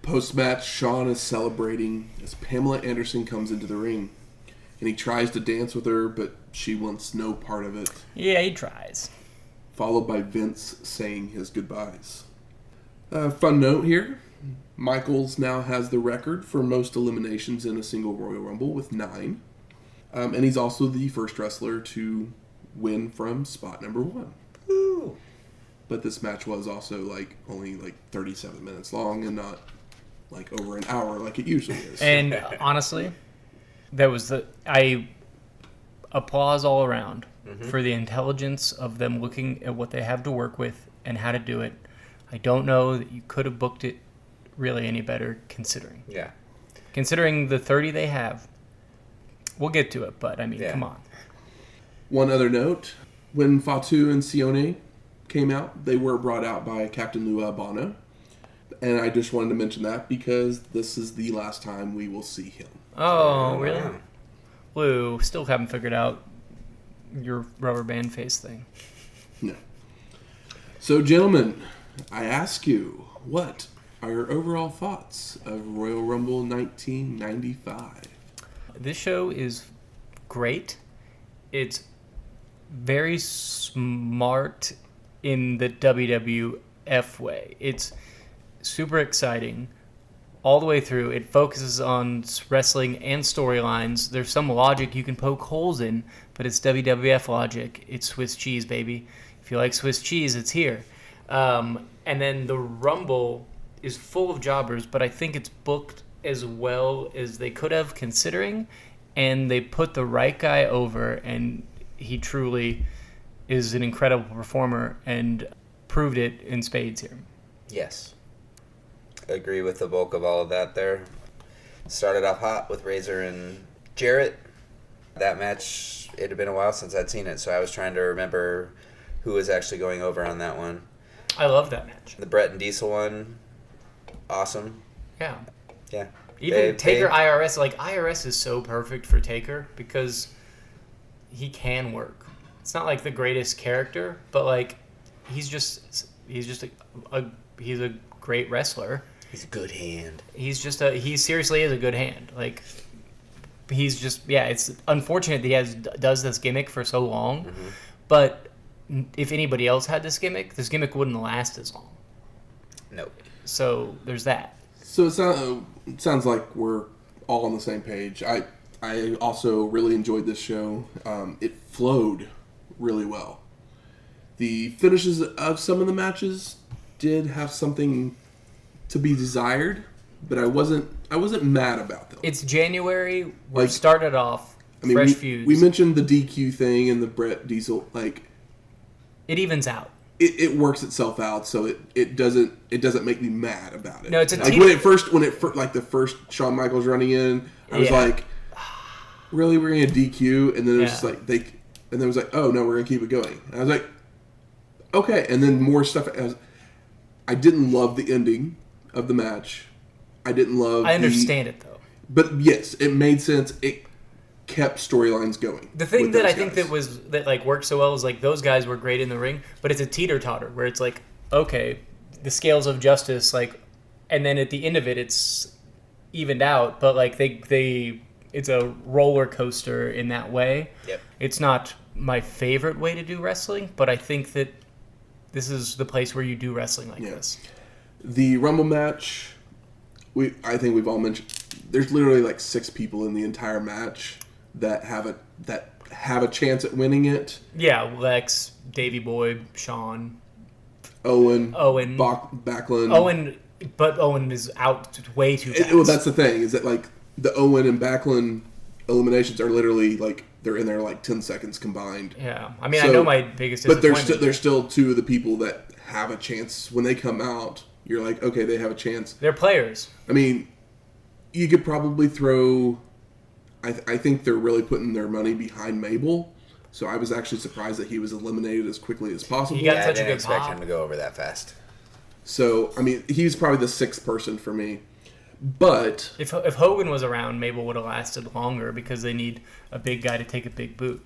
Post-match, Shawn is celebrating as Pamela Anderson comes into the ring. And he tries to dance with her, but she wants no part of it. Yeah, he tries. Followed by Vince saying his goodbyes. Fun note here. Michaels now has the record for most eliminations in a single Royal Rumble with 9. And he's also the first wrestler to win from spot number 1. Woo. But this match was also only 37 minutes long and not over an hour like it usually is. And honestly, I applause all around for the intelligence of them looking at what they have to work with and how to do it. I don't know that you could have booked it really any better considering. Yeah. Considering the 30 they have. We'll get to it, but I mean, come on. One other note, when Fatu and Sione came out, they were brought out by Captain Lou Albano. And I just wanted to mention that because this is the last time we will see him. Oh, really? Lou, still haven't figured out your rubber band face thing. No. So, gentlemen, I ask you, what are your overall thoughts of Royal Rumble 1995? This show is great. It's very smart in the WWF way. It's super exciting all the way through. It focuses on wrestling and storylines. There's some logic you can poke holes in, but it's WWF logic. It's Swiss cheese, baby. If you like Swiss cheese, it's here. And then the Rumble is full of jobbers, but I think it's booked as well as they could have, considering, and they put the right guy over, and he truly is an incredible performer and proved it in spades here. Yes. Agree with the bulk of all of that there. Started off hot with Razor and Jarrett. That match, it had been a while since I'd seen it, so I was trying to remember who was actually going over on that one. I love that match. The Bret and Diesel one, awesome. Yeah. Yeah. Even Taker IRS, IRS is so perfect for Taker because he can work. It's not the greatest character, but he's a great wrestler. He's a good hand. He seriously is a good hand. It's unfortunate that he does this gimmick for so long, but if anybody else had this gimmick wouldn't last as long. Nope. So there's that. So it sounds like we're all on the same page. I also really enjoyed this show. It flowed really well. The finishes of some of the matches did have something to be desired, but I wasn't mad about them. It's January. We started off fresh feuds. We mentioned the DQ thing and the Bret Diesel. It evens out. It works itself out, so it doesn't make me mad about it. No, it's a when it first the first Shawn Michaels running in, I was really, we're gonna DQ, and then it was and then it was oh no, we're gonna keep it going. And I was okay, and then more stuff. I didn't love the ending of the match. I didn't love. I understand it though. But yes, it made sense. It kept storylines going. The thing that I think that worked so well is those guys were great in the ring, but it's a teeter-totter where it's okay, the scales of justice and then at the end of it it's evened out, but it's a roller coaster in that way. Yep. It's not my favorite way to do wrestling, but I think that this is the place where you do wrestling this. The Rumble match, I think we've all mentioned. There's literally 6 people in the entire match that have a chance at winning it. Yeah, Lex, Davey Boy, Shawn, Owen, Backlund. But Owen is out way too fast. Well, that's the thing, is that the Owen and Backlund eliminations are literally like they're in there like 10 seconds combined. Yeah, I mean, I know my biggest disappointment. But there's still two of the people that have a chance when they come out. You're like, okay, they have a chance. They're players. I mean, you could probably throw. I think they're really putting their money behind Mabel. So I was actually surprised that he was eliminated as quickly as possible. He got I such a didn't good expect pop. him to go over that fast. So, I mean, he's probably the sixth person for me. But If Hogan was around, Mabel would have lasted longer because they need a big guy to take a big boot.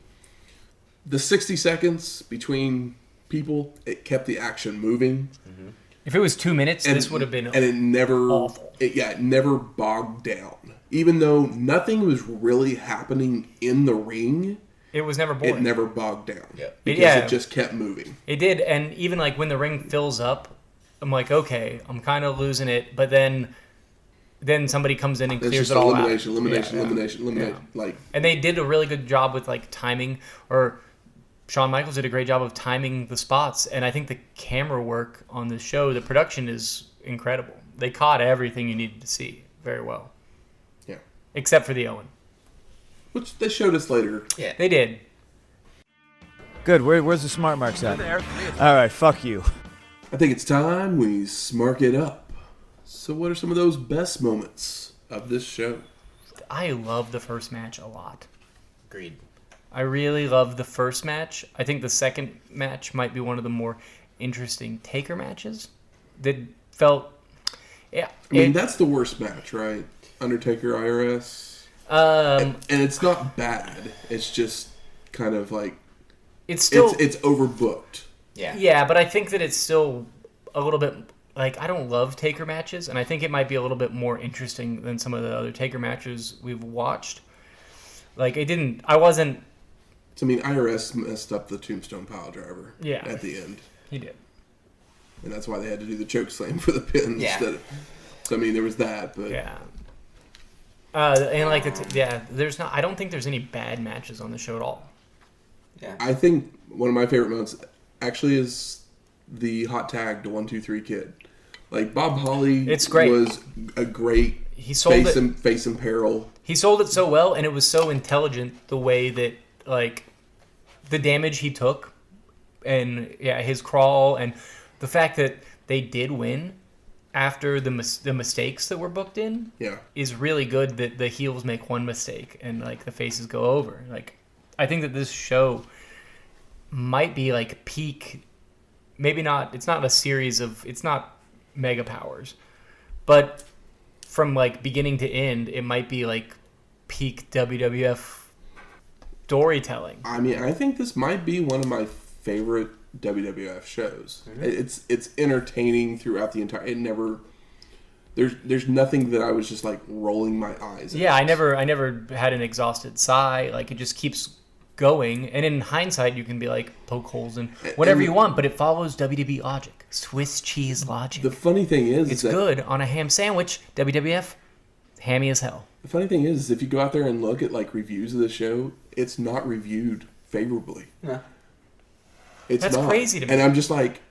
the 60 seconds between people, it kept the action moving. Mm-hmm. If it was 2 minutes, this would have been and it never awful. It never bogged down. Even though nothing was really happening in the ring, It was never boring. it never bogged down. Yep. Because Yeah. it just kept moving. It did, and even like when the ring fills up, I'm like, okay, I'm kind of losing it, but then somebody comes in and It's clears just it all elimination, out. elimination. Yeah. Like, And they did a really good job with like timing, or Shawn Michaels did a great job of timing the spots, and I think the camera work on the show, the production is incredible. They caught everything you needed to see very well. yeah. Except for the Owen. Which they showed us later. Yeah. They did. Good. Where's the smart marks at? All right. Fuck you. I think it's time we smark it up. So what are some of those best moments of this show? I love the first match a lot. Agreed. I really love the first match. I think the second match might be one of the more interesting Taker matches. That felt, yeah. I mean, that's the worst match, right? Undertaker IRS. And it's not bad. It's just kind of like it's still it's overbooked. Yeah. yeah, but I think that it's still a little bit like I don't love Taker matches, and I think it might be a little bit more interesting than some of the other Taker matches we've watched. Like I wasn't. So, I mean, IRS messed up the Tombstone Pile Driver. Yeah. At the end, He did. and that's why they had to do the choke slam for the pin Yeah. instead of. So I mean, there was that, but Yeah. And like there's not. I don't think there's any bad matches on the show at all. Yeah. I think one of my favorite moments actually is the hot tag to 1-2-3 Kid. Like Bob Holly, It's great. Was a great He sold it. face in peril. He sold it so well, and it was so intelligent the way that like the damage he took, and his crawl, and the fact that they did win after the mistakes that were booked in Yeah. is really good. That the heels make one mistake and like the faces go over. Like I think that this show might be like peak. Maybe not. It's not a series of. It's not Mega Powers, but from like beginning to end, it might be like peak WWF storytelling. I mean, I think this might be one of my favorite WWF shows. Mm-hmm. It's entertaining throughout the entire. It never. There's nothing that I was just like rolling my eyes at. Yeah, I never had an exhausted sigh. Like it just keeps going, and in hindsight, you can be like poke holes in whatever And you want, but it follows WWE logic, Swiss cheese logic. The funny thing is, It's that good on a ham sandwich. WWF, hammy as hell. The funny thing is, if you go out there and look at like reviews of the show, it's not reviewed favorably. Yeah. It's That's not. crazy to me. And I'm just like,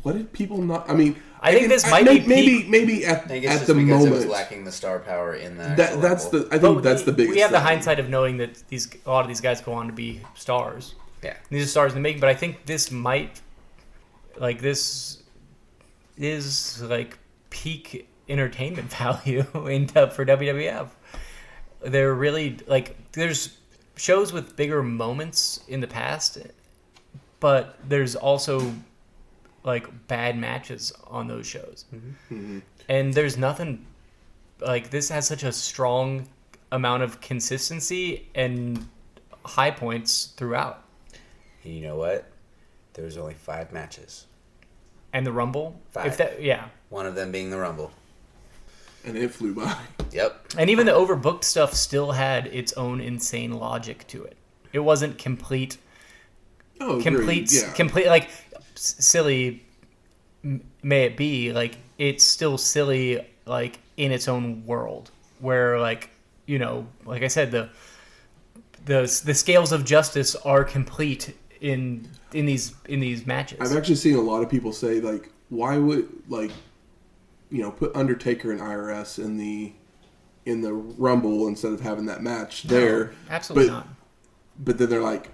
what did people not? I mean, I think this might be maybe I at think it's at just the because moment. it was lacking the star power in the That's Rumble. the. I think But that's the biggest. We have the thing. hindsight of knowing that a lot of these guys go on to be stars. Yeah. These are stars in the making, but I think this might, like, this is like peak entertainment value for WWF. They're really like there's shows with bigger moments in the past, but there's also like bad matches on those shows, and there's nothing like this has such a strong amount of consistency and high points throughout. And you know what? There was only 5 matches. And the Rumble, 5. Yeah. One of them being the Rumble. And it flew by. Yep. And even the overbooked stuff still had its own insane logic to it. It wasn't complete. Oh, agreed. Yeah. Complete. Like silly, may it be. Like it's still silly. Like in its own world, where like like I said, the scales of justice are complete in these matches. I've actually seen a lot of people say like, why would put Undertaker and IRS in the in the Rumble instead of having that match there. Absolutely not. But then they're like,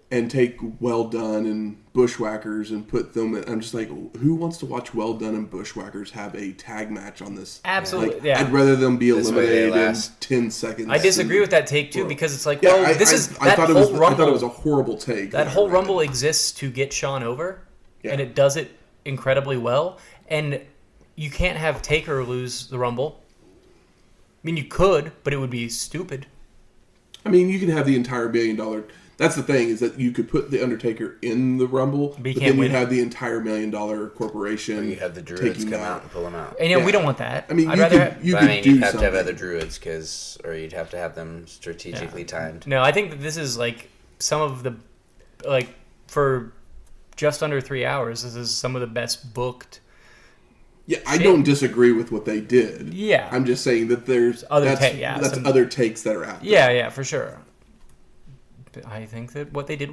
and take Well Done and Bushwhackers and put them in. I'm just like, who wants to watch Well Done and Bushwhackers have a tag match on this? Absolutely, Like, yeah. I'd rather them be This way they eliminated in last. 10 seconds. I disagree with that take too, because it's like, well, I thought it was a horrible take. That whole Rumble exists to get Shawn over, and it does it incredibly well. And you can't have Taker lose the Rumble. I mean, you could, but it would be stupid. I mean, you can have the entire $1 billion. That's the thing, is that you could put the Undertaker in the Rumble, but then you have the entire $1 million corporation. Or you have the Druids come out and pull them out. And we don't want that. I mean, you'd have something. to have other Druids, or you'd have to have them strategically timed. No, I think that this is like some of the, like, for just under 3 hours, this is some of the best booked. Yeah, I don't disagree with what they did. Yeah. I'm just saying that there's other takes that are out there. Yeah, for sure. I think that what they did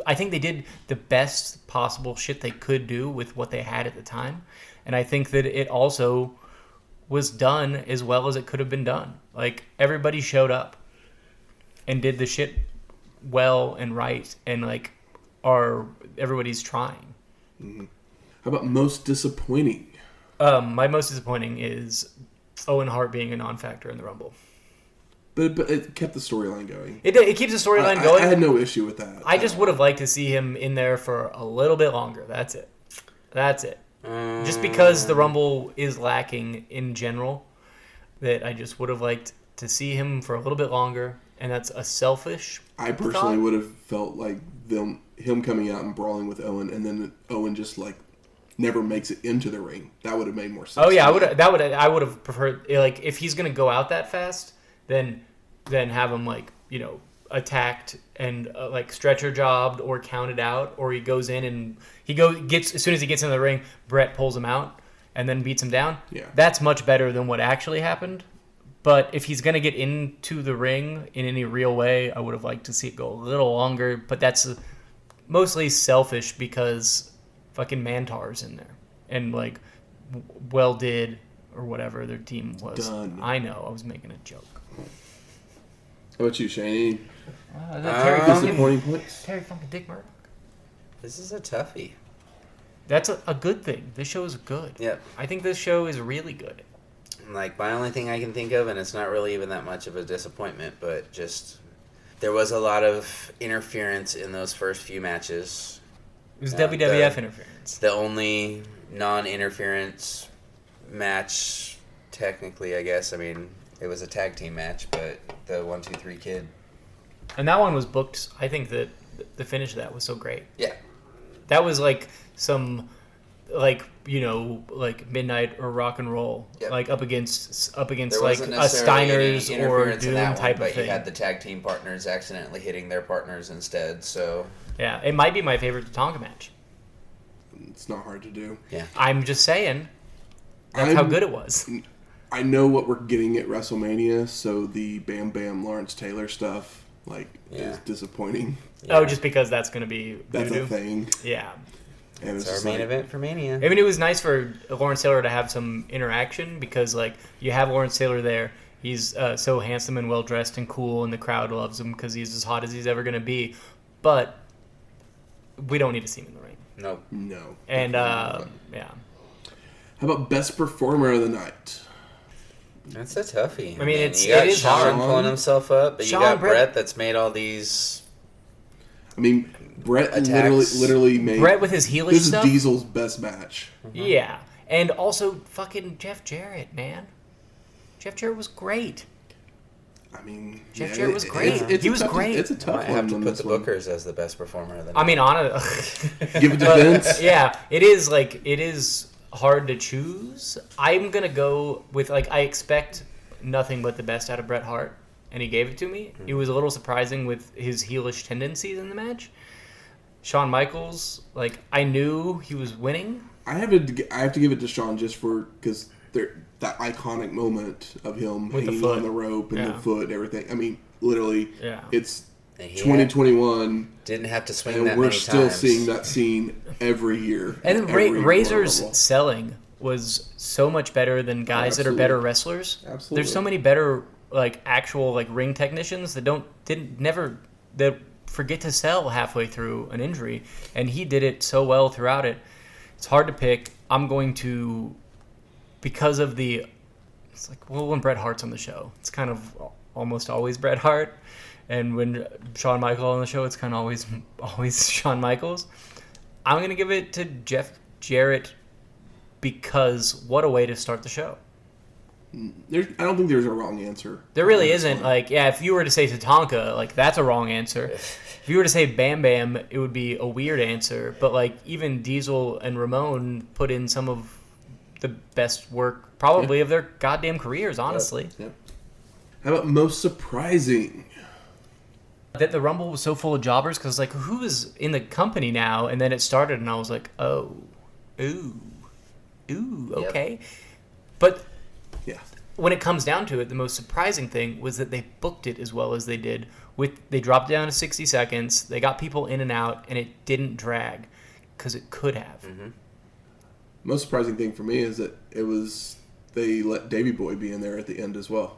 I think they did the best possible shit they could do with what they had at the time. And I think that it also was done as well as it could have been done. Like, everybody showed up and did the shit well and right, and like everybody's trying. Mm-hmm. How about most disappointing? My most disappointing is Owen Hart being a non-factor in the Rumble. But it kept the storyline going. It keeps the storyline going. I had no issue with that. I just would have liked to see him in there for a little bit longer. That's it. Just because the Rumble is lacking in general, that I just would have liked to see him for a little bit longer. And that's a selfish I personally would have felt like him coming out and brawling with Owen, and then Owen just like never makes it into the ring. That would have made more sense. Oh yeah, I would have preferred, like, if he's gonna go out that fast, then have him, like, attacked and like stretcher jobbed or counted out, or he goes in and gets as soon as he gets in the ring, Bret pulls him out and then beats him down. Yeah, that's much better than what actually happened. But if he's gonna get into the ring in any real way, I would have liked to see it go a little longer. But that's mostly selfish because fucking Mantar's in there, and like Well Did or whatever their team was. Done. I know, I was making a joke. How about you, Shane? Disappointing points. Terry fucking Dick Murdoch. This is a toughie. That's a good thing. This show is good. Yep. I think this show is really good. Like, my only thing I can think of, and it's not really even that much of a disappointment, but just there was a lot of interference in those first few matches. It was WWF interference. The only non-interference match, technically, I guess. I mean, it was a tag team match, but the 1, 2, 3 kid. And that one was booked. I think that the finish of that was so great. Yeah. That was like some, like, like Midnight or Rock and Roll, yep. Like up against like a Steiner's or Doom type one, of thing. But you had the tag team partners accidentally hitting their partners instead, so. Yeah, it might be my favorite Tatanka match. It's not hard to do. Yeah. I'm just saying, that's how good it was. I know what we're getting at WrestleMania, so the Bam Bam Lawrence Taylor stuff is disappointing. Yeah. Oh, just because that's going to be that's a thing. Yeah. And it's our main event for Mania. I mean, it was nice for Lawrence Taylor to have some interaction because, like, you have Lawrence Taylor there. He's so handsome and well dressed and cool, and the crowd loves him because he's as hot as he's ever going to be. But we don't need to see him in the ring. Nope. No. And yeah. How about best performer of the night? That's a toughie. I mean, it you got is Shawn hard. pulling himself up, but Shawn, you got Bret that's made all these. I mean, Bret attacks. literally made Bret with his heelish this stuff. This is Diesel's best match. Mm-hmm. Yeah, and also fucking Jeff Jarrett, man. Jeff Jarrett was great. I mean, Jeff Jarrett was great. He was great. It's a tough one. I have to put the Bookers as the best performer of the night. I mean, give it to Vince. Yeah, it is hard to choose. I'm gonna go with, like, I expect nothing but the best out of Bret Hart, and he gave it to me. It was a little surprising with his heelish tendencies in the match. Shawn Michaels, like, I knew he was winning. I have to give it to Shawn just because that iconic moment of him with hanging on the rope and the foot and everything. I mean, literally, it's 2021. Didn't have to swing and that we're many still times. seeing that scene every year. And then Razor's selling was so much better than guys that are absolutely. better wrestlers. Absolutely. There's so many better actual ring technicians that that forget to sell halfway through an injury, and he did it so well throughout it. It's hard to pick. I'm going to, because of it's when Bret Hart's on the show, it's kind of almost always Bret Hart, and when Shawn Michaels on the show, it's kind of always Shawn Michaels. I'm going to give it to Jarrett, because what a way to start the show. I don't think there's a wrong answer. There really isn't. If you were to say Tatanka, that's a wrong answer. If you were to say Bam Bam, it would be a weird answer. But even Diesel and Ramon put in some of the best work probably of their goddamn careers, honestly. Yep. How about most surprising? That the Rumble was so full of jobbers, because who is in the company now? And then it started, and I was like, oh, ooh, okay. Yep. But yeah, when it comes down to it, the most surprising thing was that they booked it as well as they did. They dropped down to 60 seconds, they got people in and out, and it didn't drag, because it could have. Mm-hmm. Most surprising thing for me is that they let Davey Boy be in there at the end as well.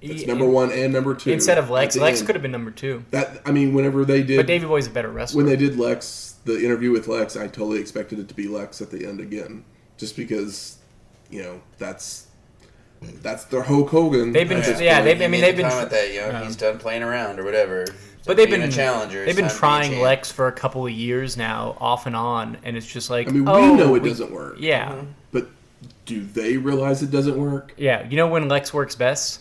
It's number 1 and number 2. Instead of Lex. Lex could have been number 2. Whenever they did... But Davey Boy's a better wrestler. When they did Lex, the interview with Lex, I totally expected it to be Lex at the end again. Just because, that's their Hulk Hogan. They've been... Comment that, he's done playing around or whatever. But they've been a challenger. They've been trying Lex for a couple of years now, off and on, and it's just we know it doesn't work. Yeah. Mm-hmm. But do they realize it doesn't work? Yeah. You know when Lex works best?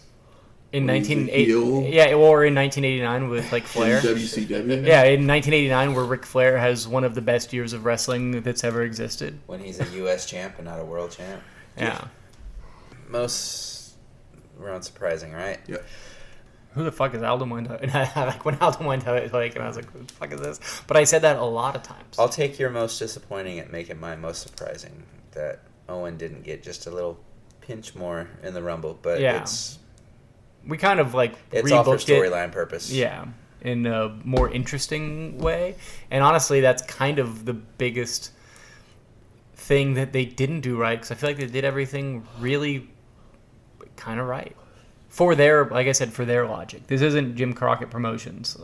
In or in 1989 with Flair. In WCW. Yeah, in 1989 where Ric Flair has one of the best years of wrestling that's ever existed. When he's a U.S. champ and not a world champ. Yeah. Most unsurprising, right? Yeah. Who the fuck is Aldo Montoya? And when Aldo Montoya and I was like, who the fuck is this? But I said that a lot of times. I'll take your most disappointing and make it my most surprising that Owen didn't get just a little pinch more in the Rumble, but we kind of it's all for storyline purpose. Yeah, in a more interesting way. And honestly, that's kind of the biggest thing that they didn't do right, because I feel like they did everything really kind of right. For their, like I said, for their logic. This isn't Jim Crockett Promotions.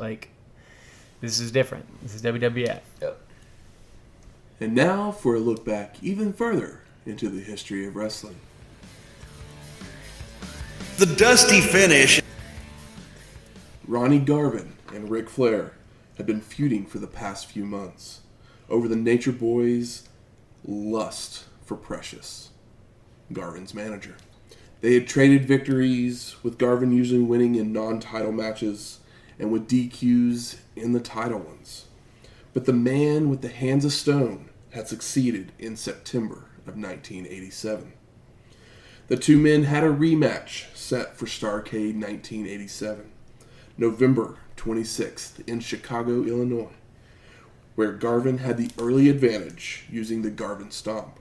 This is different. This is WWF. Yep. And now for a look back even further into the history of wrestling. The dusty finish. Ronnie Garvin and Ric Flair had been feuding for the past few months over the Nature Boy's lust for Precious, Garvin's manager. They had traded victories, with Garvin usually winning in non-title matches and with DQs in the title ones. But the man with the hands of stone had succeeded in September of 1987. The two men had a rematch set for Starrcade 1987, November 26th in Chicago, Illinois, where Garvin had the early advantage using the Garvin Stomp.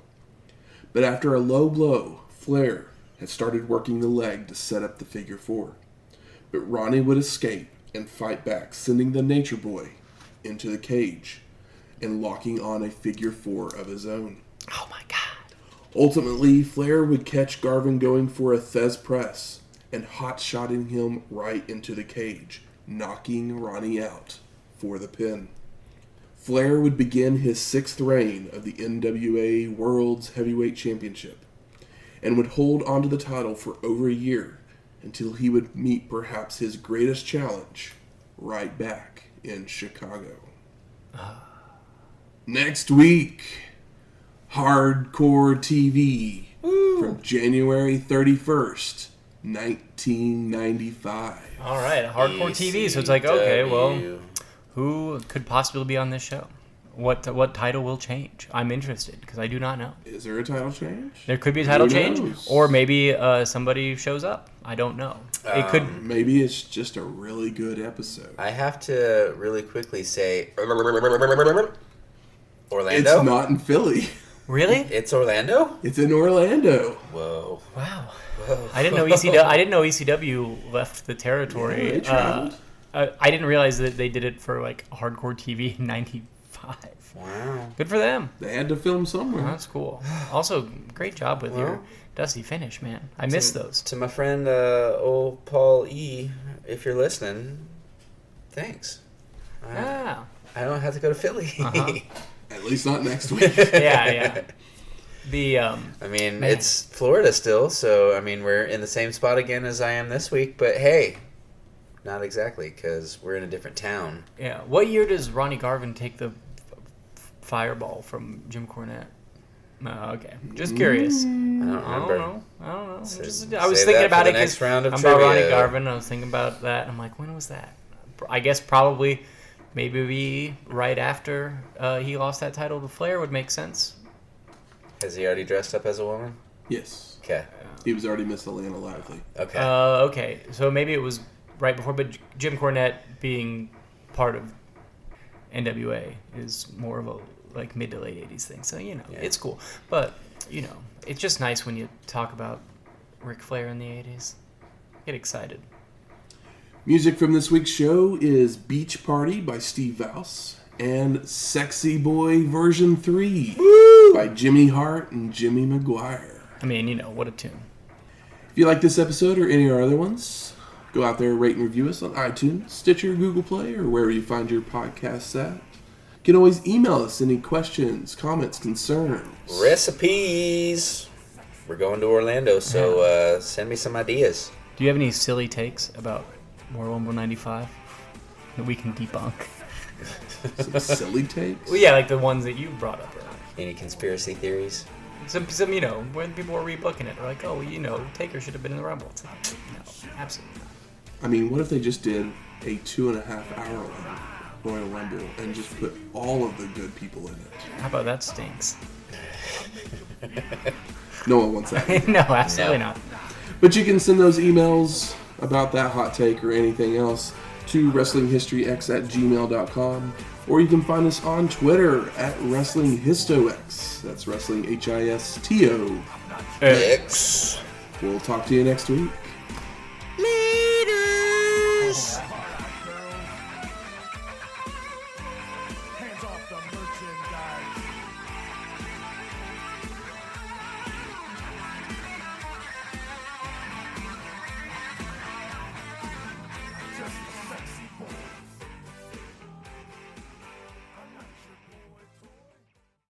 But after a low blow, Flair had started working the leg to set up the figure 4. But Ronnie would escape and fight back, sending the Nature Boy into the cage and locking on a figure 4 of his own. Oh my God. Ultimately, Flair would catch Garvin going for a Thez press and hot-shotting him right into the cage, knocking Ronnie out for the pin. Flair would begin his 6th reign of the NWA World's Heavyweight Championship and would hold onto the title for over a year until he would meet perhaps his greatest challenge right back in Chicago. Next week, Hardcore TV from January 31st, 1995. All right, Hardcore TV. So it's okay, well, who could possibly be on this show? What title will change? I'm interested because I do not know. Is there a title change? There could be a title Who change, knows? or maybe somebody shows up. I don't know. It could. Maybe it's just a really good episode. I have to really quickly say Orlando. It's not in Philly. Really? It's Orlando? It's in Orlando. Whoa. Wow. Whoa. I didn't know ECW. I didn't know ECW left the territory. Yeah, they traveled. I didn't realize that they did it for Hardcore TV in '95. 1995. Wow. Good for them. They had to film somewhere. That's cool. Also, great job with your dusty finish, man. I miss those. To my friend, old Paul E., if you're listening, thanks. Ah. I don't have to go to Philly. At least not next week. Yeah. I mean, it's Florida still, so, I mean, we're in the same spot again as I am this week, but hey, not exactly, because we're in a different town. Yeah. What year does Ronnie Garvin take the fireball from Jim Cornette? Okay. Just curious. I don't remember. I don't know. So I was save thinking that about for it the next round of I'm about trivia. Ronnie Garvin. I was thinking about that. I'm like, when was that? I guess probably maybe right after he lost that title to Flair would make sense. Has he already dressed up as a woman? Yes. Okay. He was already Miss Atlanta Lively. Okay. Okay. So maybe it was right before, but Jim Cornette being part of NWA is more of a like mid to late 80s thing. So, it's cool. But, it's just nice when you talk about Ric Flair in the 80s. Get excited. Music from this week's show is Beach Party by Steve Vaus and Sexy Boy version 3 by Jimmy Hart and Jimmy Maguire. I mean, what a tune. If you like this episode or any of our other ones, go out there, rate and review us on iTunes, Stitcher, Google Play, or wherever you find your podcasts at. You can always email us any questions, comments, concerns. Recipes. We're going to Orlando, so send me some ideas. Do you have any silly takes about Royal Rumble 95 that we can debunk? Some silly takes? Well, yeah, like the ones that you brought up earlier. Any conspiracy theories? Some when people were rebooking it, they're like, Taker should have been in the Rumble. It's like, no, absolutely not. I mean, what if they just did a 2.5 hour Royal Rumble and just put all of the good people in it? How about that stinks? No one wants that. No, absolutely not. But you can send those emails about that hot take or anything else to WrestlingHistoryX@gmail.com, or you can find us on Twitter at WrestlingHistoX. That's Wrestling HISTO. X. We'll talk to you next week.